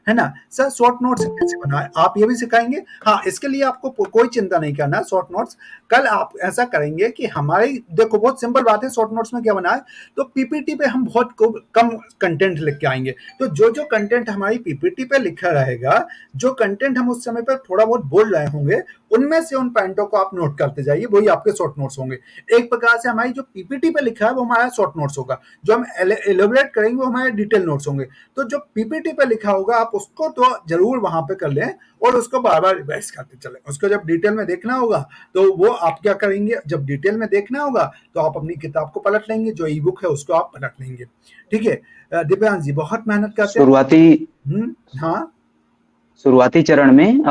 है ना? सर शॉर्ट नोट्स कैसे बनाएं, आप ये भी सिखाएंगे? हाँ, इसके लिए आपको कोई चिंता नहीं करना। शॉर्ट नोट्स कल आप ऐसा करेंगे कि हमारी, देखो बहुत सिंपल बात है, शॉर्ट नोट्स में क्या बनाए, तो पीपीटी पे हम बहुत कम कंटेंट लिख के आएंगे। तो जो जो कंटेंट हमारी पीपीटी पे लिखा रहेगा, जो कंटेंट हम उस समय पर थोड़ा बहुत बोल रहे होंगे, उनमें से उन पॉइंटों को आप नोट करते जाइए, वही आपके शॉर्ट नोट्स होंगे। एक प्रकार से हमारी जो पीपीटी पे लिखा है वो हमारा शॉर्ट नोट्स होगा, जो हम एलोबरेट करेंगे वो हमारे डिटेल नोट्स होंगे। तो जो पीपीटी पे लिखा होगा आप उसको तो जरूर वहां पे कर लें, और उसको बार बार रिवाइज करते चलें। उसको जब डिटेल में देखना होगा तो वो आप क्या करेंगे, जब डिटेल में देखना होगा तो आप अपनी किताब को पलट लेंगे, जो ई बुक है उसको आप पलट लेंगे। ठीक है? दिव्यांश जी बहुत मेहनत करते हैं। शुरुआती हाँ, शुरुआती चरण में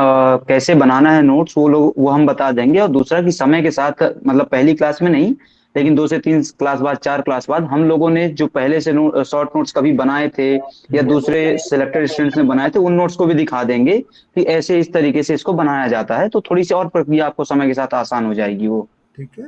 कैसे बनाना है नोट्स, वो हम बता देंगे। और दूसरा कि समय के साथ, मतलब पहली क्लास में नहीं, लेकिन 2 से 3 क्लास बाद, 4 क्लास बाद, हम लोगों ने जो पहले से शॉर्ट नोट्स कभी बनाए थे या दूसरे सिलेक्टेड स्टूडेंट्स ने बनाए थे, उन नोट्स को भी दिखा देंगे कि ऐसे इस तरीके से इसको बनाया जाता है। तो थोड़ी सी और प्रक्रिया आपको समय के साथ आसान हो जाएगी वो। ठीक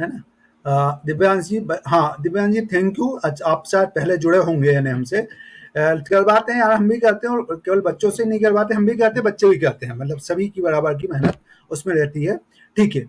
है ना? दिव्यांश जी, हाँ दिव्यांश जी थैंक यू। अच्छा, आप शायद पहले जुड़े होंगे यानी हमसे। करवाते हैं यार, हम भी करते हैं, और केवल बच्चों से नहीं करवाते, हम भी करते हैं, बच्चे भी करते हैं, मतलब सभी की बराबर की मेहनत उसमें रहती है। ठीक है?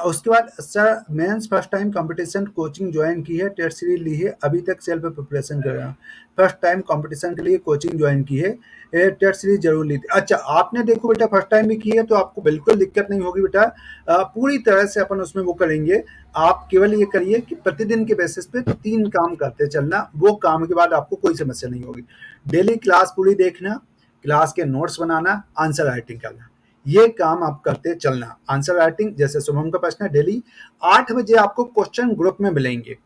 उसके बाद sir mains first time competition coaching join की है, टेस्ट सीरीज ली है, अभी तक सेल्फ प्रिपरेशन कर रहा हूँ। फर्स्ट टाइम कंपटीशन के लिए कोचिंग ज्वाइन की है, टेस्ट सीरीज जरूर ली थी। अच्छा, आपने देखो बेटा फर्स्ट टाइम भी की है तो आपको बिल्कुल दिक्कत नहीं होगी बेटा। पूरी तरह से अपन उसमें वो करेंगे। आप केवल ये करिए कि प्रतिदिन के बेसिस पे 3 काम करते चलना, वो काम के बाद आपको कोई समस्या नहीं होगी। डेली क्लास पूरी देखना, क्लास के नोट्स बनाना, आंसर राइटिंग करना, ये काम आप करते चलना। आंसर राइटिंग, जैसे शुभम का प्रश्न है, डेली 8 बजे आपको क्वेश्चन ग्रुप में मिलेंगे।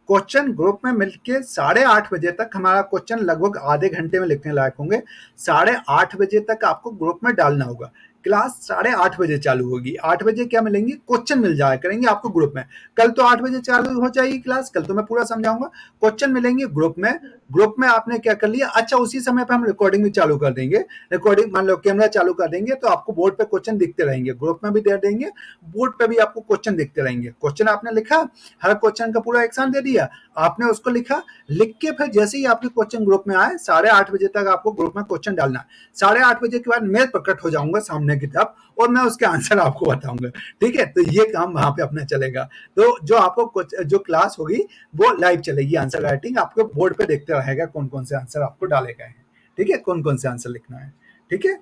क्वेश्चन ग्रुप में मिलके 8:30 बजे तक हमारा क्वेश्चन लगभग आधे घंटे में लिखने लायक होंगे। 8:30 बजे तक आपको ग्रुप में डालना होगा। क्लास 8:30 बजे चालू होगी। 8 बजे क्या मिलेंगे, क्वेश्चन मिल जाया करेंगे आपको ग्रुप में। कल तो 8 बजे चालू हो जाएगी क्लास, कल तो मैं पूरा समझाऊंगा। क्वेश्चन मिलेंगे ग्रुप में। ग्रुप में आपने क्या कर लिया, अच्छा उसी समय पे हम रिकॉर्डिंग भी चालू कर देंगे। रिकॉर्डिंग, मान लो कैमरा चालू कर देंगे तो आपको बोर्ड पे क्वेश्चन दिखते रहेंगे, ग्रुप में भी दे देंगे, बोर्ड पे भी आपको क्वेश्चन दिखते रहेंगे। क्वेश्चन आपने लिखा, हर क्वेश्चन का पूरा एग्जाम दे दिया, आपने उसको लिखा, लिख के फिर जैसे ही आपके क्वेश्चन ग्रुप में आए, 8:30 बजे तक आपको ग्रुप में क्वेश्चन डालना है। 8:30 बजे के बाद मैं प्रकट हो जाऊंगा सामने की तरफ, और मैं उसके आंसर आपको बताऊंगा। ठीक है? तो ये काम वहां पे अपना चलेगा। तो जो आपको जो क्लास होगी वो लाइव चलेगी, आंसर राइटिंग आपको बोर्ड पे देखते रहेगा कौन कौन से आंसर आपको डाले गए हैं। ठीक है? कौन कौन से आंसर लिखना है। ठीक है?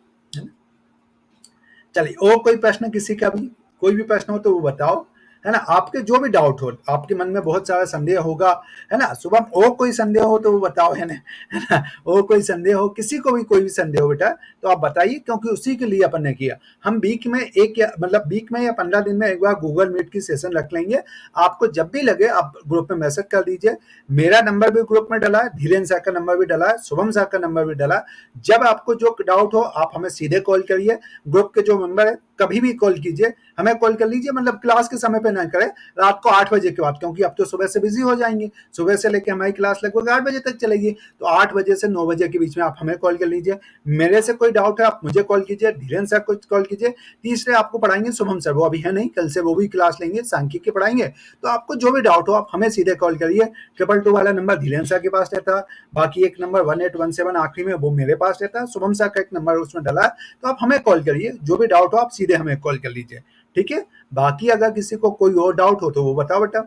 चलिए, और कोई प्रश्न किसी का भी, कोई भी प्रश्न हो तो वो बताओ, है ना? आपके जो भी डाउट हो, आपके मन में बहुत सारा संदेह होगा, है ना? सुबह और कोई संदेह हो तो वो बताओ, है ना? और कोई संदेह हो, किसी को भी कोई भी संदेह हो बेटा तो आप बताइए, क्योंकि उसी के लिए अपन ने किया। हम वीक में एक या मतलब वीक में या 15 दिन में एक बार गूगल मीट की सेशन रख लेंगे। आपको जब भी लगे आप ग्रुप में मैसेज कर दीजिए। मेरा नंबर भी ग्रुप में डला है, धीरेन्द्र सर का नंबर भी डला है, शुभम सर का नंबर भी डला है। जब आपको जो डाउट हो आप हमें सीधे कॉल करिए। ग्रुप के जो मेंबर है कभी भी कॉल कीजिए, हमें कॉल कर लीजिए, मतलब क्लास के समय पे ना करें, रात को 8 बजे के बाद, क्योंकि अब तो सुबह से बिजी हो जाएंगे। सुबह से लेकर हमारी क्लास लगभग 8 बजे तक चलेगी, तो 8 बजे से 9 बजे के बीच में आप हमें कॉल कर लीजिए। मेरे से कोई डाउट है आप मुझे कॉल कीजिए, धीरेन्द्र सर को कॉल कीजिए। तीसरे आपको पढ़ाएंगे शुभम सर, वो अभी है नहीं, कल से वो भी क्लास लेंगे, सांख्यिकी पढ़ाएंगे। तो आपको जो भी डाउट हो आप हमें सीधे कॉल करिए। 222 वाला नंबर धीरेन्द्र सर के पास रहता है, बाकी एक नंबर 1817 आखिरी में वो मेरे पास रहता है, शुभम सर का एक नंबर उसमें डला है। तो आप हमें कॉल करिए, जो भी डाउट हो आप सीधे हमें कॉल कर लीजिए। ठीक है? बाकी अगर किसी को कोई और डाउट हो तो वो बताओ बेटा,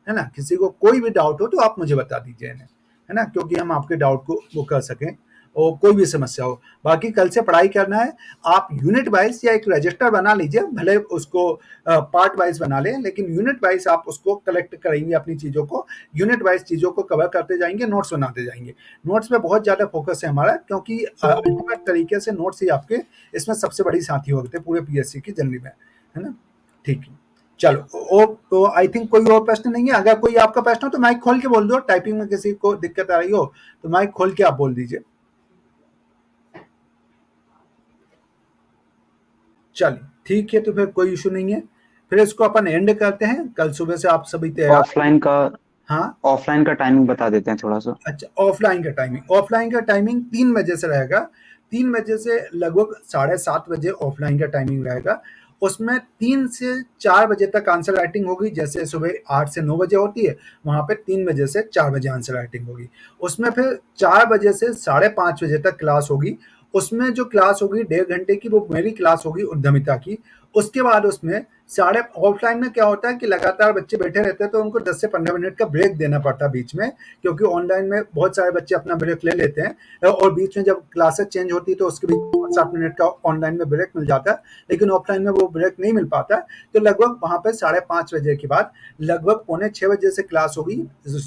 है ना? किसी को कोई भी डाउट हो तो आप मुझे बता दीजिए इन्हें, है ना? क्योंकि हम आपके डाउट को वो कर सकें और कोई भी समस्या हो। बाकी कल से पढ़ाई करना है, आप यूनिट वाइज़ या एक रजिस्टर बना लीजिए, भले उसको पार्ट वाइज़ बना लें, लेकिन यूनिट वाइज़ आप उसको कलेक्ट करेंगे अपनी चीज़ों को, यूनिट वाइज़ चीज़ों को कवर करते जाएँगे, नोट्स बनाते जाएँगे। नोट्स पे बहुत ज़्यादा फ़ोकस है हमारा, क्योंकि अल्टीमेट तरीके से नोट्स ही आपके इसमें सबसे बड़ी साथी होते हैं पूरे पीएससी की ज़िंदगी में, है ना? ठीक है। चलो, तो आई थिंक कोई और प्रश्न नहीं है। अगर कोई आपका प्रश्न हो तो माइक खोल के बोल दो, टाइपिंग में किसी को दिक्कत आ रही हो तो माइक खोल के आप बोल दीजिए। चलिए, ठीक है, तो फिर कोई इशू नहीं है। फिर इसको अपन एंड करते हैं। कल सुबह से आप सभी तैयार। ऑफलाइन का हाँ, ऑफलाइन का टाइमिंग बता देते हैं थोड़ा सा। अच्छा, ऑफलाइन का टाइमिंग 3 बजे से रहेगा। 3 बजे से लगभग 7:30 बजे ऑफलाइन का टाइमिंग रहेगा। उसमें 3 से 4 बजे तक आंसर राइटिंग होगी, जैसे सुबह 8 से 9 बजे होती है, वहाँ पे 3 बजे से 4 बजे आंसर राइटिंग होगी। उसमें फिर 4 बजे से 5:30 बजे तक क्लास होगी। उसमें जो क्लास होगी 1.5 घंटे की, वो मेरी क्लास होगी उद्यमिता की। उसके बाद उसमें साढ़े ऑफलाइन में क्या होता है कि लगातार बच्चे बैठे रहते हैं, तो उनको 10 से 15 मिनट का ब्रेक देना पड़ता है बीच में, क्योंकि ऑनलाइन में बहुत सारे बच्चे अपना ब्रेक ले लेते हैं और बीच में जब क्लासेस चेंज होती है तो उसके बीच 7 मिनट का ऑनलाइन में ब्रेक मिल जाता है, लेकिन ऑफलाइन में वो ब्रेक नहीं मिल पाता। तो लगभग वहाँ पे 5:30 बजे के बाद लगभग 5:45 बजे से क्लास होगी।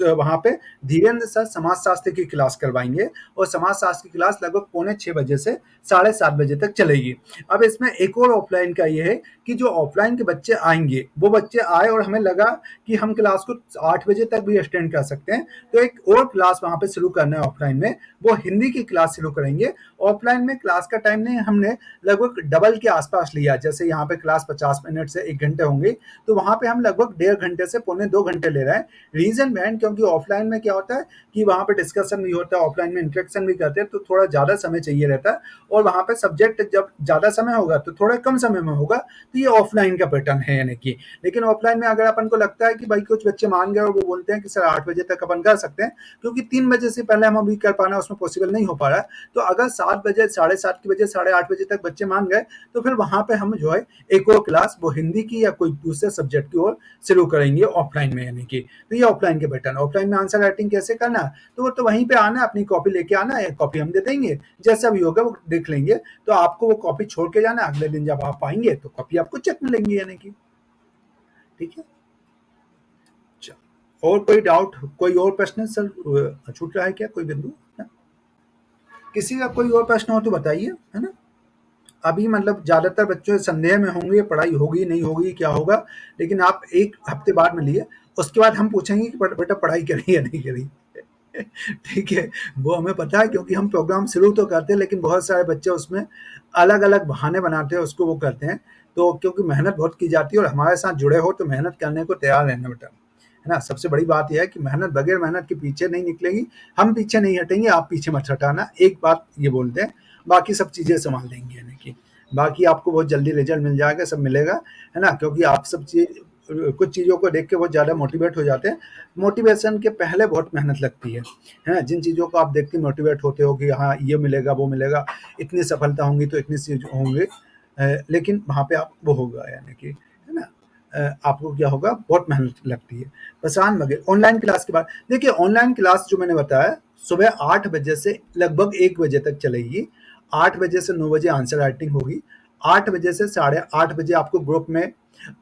वहाँ पे धीरेन्द्र सर समाज शास्त्र की क्लास करवाएंगे और समाज शास्त्र की क्लास लगभग 5:45 बजे से 7:30 बजे तक चलेगी। अब इसमें एक और ऑफलाइन का ये है कि जो ऑफलाइन के बच्चे आएंगे, वो बच्चे आए और हमें लगा कि हम क्लास को 8 बजे तक भी एक्सटेंड कर सकते हैं, तो एक और क्लास वहाँ पे शुरू करना है ऑफलाइन में, वो हिंदी की क्लास शुरू करेंगे। ऑफलाइन में क्लास का टाइम नहीं, हमने लगभग डबल के आसपास लिया। जैसे यहाँ पे क्लास 50 मिनट से 1 घंटे होंगे, तो वहाँ पे हम लगभग 1.5 घंटे से 1.25 घंटे ले रहे हैं। रीजन मैन, क्योंकि ऑफलाइन में क्या होता है कि वहाँ पे डिस्कशन भी होता है, ऑफलाइन में इंटरेक्शन भी करते हैं, तो थोड़ा ज़्यादा समय चाहिए रहता है, और वहाँ पे सब्जेक्ट जब ज़्यादा समय होगा तो थोड़ा कम समय में होगा। तो ये ऑफलाइन का पैटर्न है यानी कि। लेकिन ऑफलाइन में अगर अपन को लगता है कि भाई कुछ बच्चे मान गए और वो बोलते हैं कि सर 8 बजे तक अपन कर सकते हैं, क्योंकि 3 बजे से पहले हम अभी कर पाना उसमें पॉसिबल नहीं हो पा रहा है, तो अगर 7 बजे, 7:30 बजे, 8:30 बजे तक बच्चे मान गए, तो फिर वहाँ पे हम जो है एक और क्लास वो हिंदी की या कोई दूसरे सब्जेक्ट की ओर शुरू करेंगे ऑफलाइन में यानी कि। तो ये ऑफलाइन के पैटर्न। ऑफलाइन में आंसर राइटिंग कैसे करना, तो वो तो वहीं पे आना, अपनी कॉपी लेके आना है, कॉपी हम दे देंगे, जैसा भी होगा वो देख लेंगे। तो आपको वो कॉपी छोड़ के जाना, अगले दिन जब आप आएंगे तो कॉपी आपको चेक मिलेंगी यानी कि। ठीक है, और कोई डाउट, कोई और प्रश्न सर छूट रहा है क्या, कोई बिंदु है? किसी का कोई और प्रश्न हो तो बताइए, है ना? अभी मतलब ज्यादातर बच्चों संदेह में होंगे, पढ़ाई होगी नहीं होगी क्या होगा, लेकिन आप एक हफ्ते बाद में लिए, उसके बाद हम पूछेंगे कि बेटा पढ़ाई करी या नहीं करी। ठीक है, वो हमें पता है, क्योंकि हम प्रोग्राम शुरू तो करते हैं, लेकिन बहुत सारे बच्चे उसमें अलग अलग बहाने बनाते हैं, उसको वो करते हैं। तो क्योंकि मेहनत बहुत की जाती है और हमारे साथ जुड़े हो तो मेहनत करने को तैयार रहना बेटा, है ना? सबसे बड़ी बात यह है कि मेहनत, बगैर मेहनत के पीछे नहीं निकलेगी। हम पीछे नहीं हटेंगे, आप पीछे मत हटाना, एक बात ये बोलते हैं। बाकी सब चीज़ें संभाल लेंगे यानी कि। बाकी आपको बहुत जल्दी रिजल्ट मिल जाएगा, सब मिलेगा, है ना? क्योंकि आप सब चीज़, कुछ चीज़ों को देख के बहुत ज़्यादा मोटिवेट हो जाते हैं। मोटिवेशन के पहले बहुत मेहनत लगती है ना? जिन चीज़ों को आप देख के मोटिवेट होते हो कि हाँ, ये मिलेगा, वो मिलेगा, इतनी सफलता होंगी तो इतनी चीज़ होंगे, लेकिन वहाँ पे आप वो होगा यानी कि, है ना? आपको क्या होगा, बहुत मेहनत लगती है। प्रशांत बघेल, ऑनलाइन क्लास के बाद देखिए, ऑनलाइन क्लास जो मैंने बताया सुबह 8 बजे से लगभग 1 बजे तक चलेगी। 8 बजे से 9 बजे आंसर राइटिंग होगी। 8 बजे से 8:30 बजे आपको ग्रुप में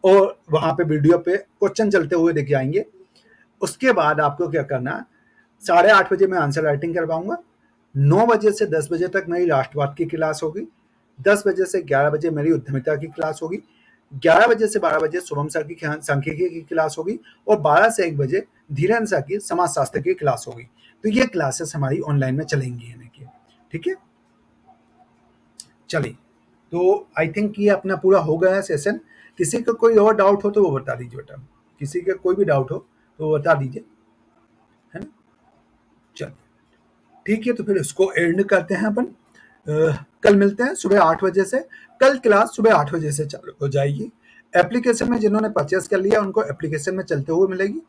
और वहाँ पे वीडियो पे क्वेश्चन चलते हुए दिख जाएंगे। उसके बाद आपको क्या करना, 8:30 बजे मैं आंसर राइटिंग करवाऊंगा। 9 बजे से 10 बजे तक मेरी राष्ट्रवाद की क्लास होगी। 10 बजे से 11 बजे मेरी उद्यमिता की क्लास होगी। 11 बजे से 12 बजे शुभम सर की सांख्यिकी की क्लास होगी और 12 से 1 बजे धीरेन्द्र सर की समाजशास्त्र की क्लास होगी। तो ये क्लासेस हमारी ऑनलाइन में चलेंगी यानी कि। ठीक है, चलिए, तो आई थिंक ये अपना पूरा हो गया है सेशन। किसी का कोई और डाउट हो तो वो बता दीजिए बेटा, किसी का कोई भी डाउट हो तो वो बता दीजिए, है ना? चलिए, ठीक है, तो फिर इसको एंड करते हैं अपन। कल मिलते हैं सुबह 8 बजे से। कल क्लास सुबह 8 बजे से चालू हो जाएगी। एप्लीकेशन में जिन्होंने परचेस कर लिया उनको एप्लीकेशन में चलते हुए मिलेगी।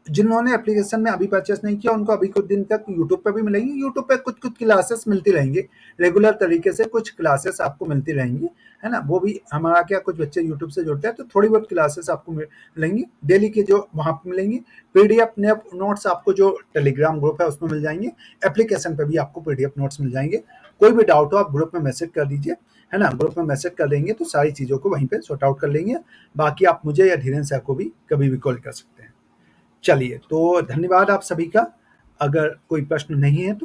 जिन्होंने एप्लीकेशन में अभी परचेस नहीं किया उनको अभी कुछ दिन तक यूट्यूब पे भी मिलेंगी। यूट्यूब पे कुछ कुछ क्लासेस मिलती रहेंगी, रेगुलर तरीके से कुछ क्लासेस आपको मिलती रहेंगी, है ना। वो भी हमारा क्या, कुछ बच्चे यूट्यूब से जुड़ते हैं तो थोड़ी बहुत क्लासेस आपको मिलेंगी डेली की, जो वहाँ पे मिलेंगी। पीडीएफ नोट्स आपको जो टेलीग्राम ग्रुप है उसमें मिल जाएंगे, एप्लीकेशन पे भी आपको पीडीएफ नोट्स मिल जाएंगे। कोई भी डाउट हो आप ग्रुप में मैसेज कर दीजिए, है ना। ग्रुप में मैसेज कर देंगे तो सारी चीज़ों को वहीं पे सॉर्ट आउट कर लेंगे। बाकी आप मुझे या धीरेन्द्र सर को भी कभी भी कॉल कर सकते हैं। चलिए, तो धन्यवाद आप सभी का। अगर कोई प्रश्न नहीं है तो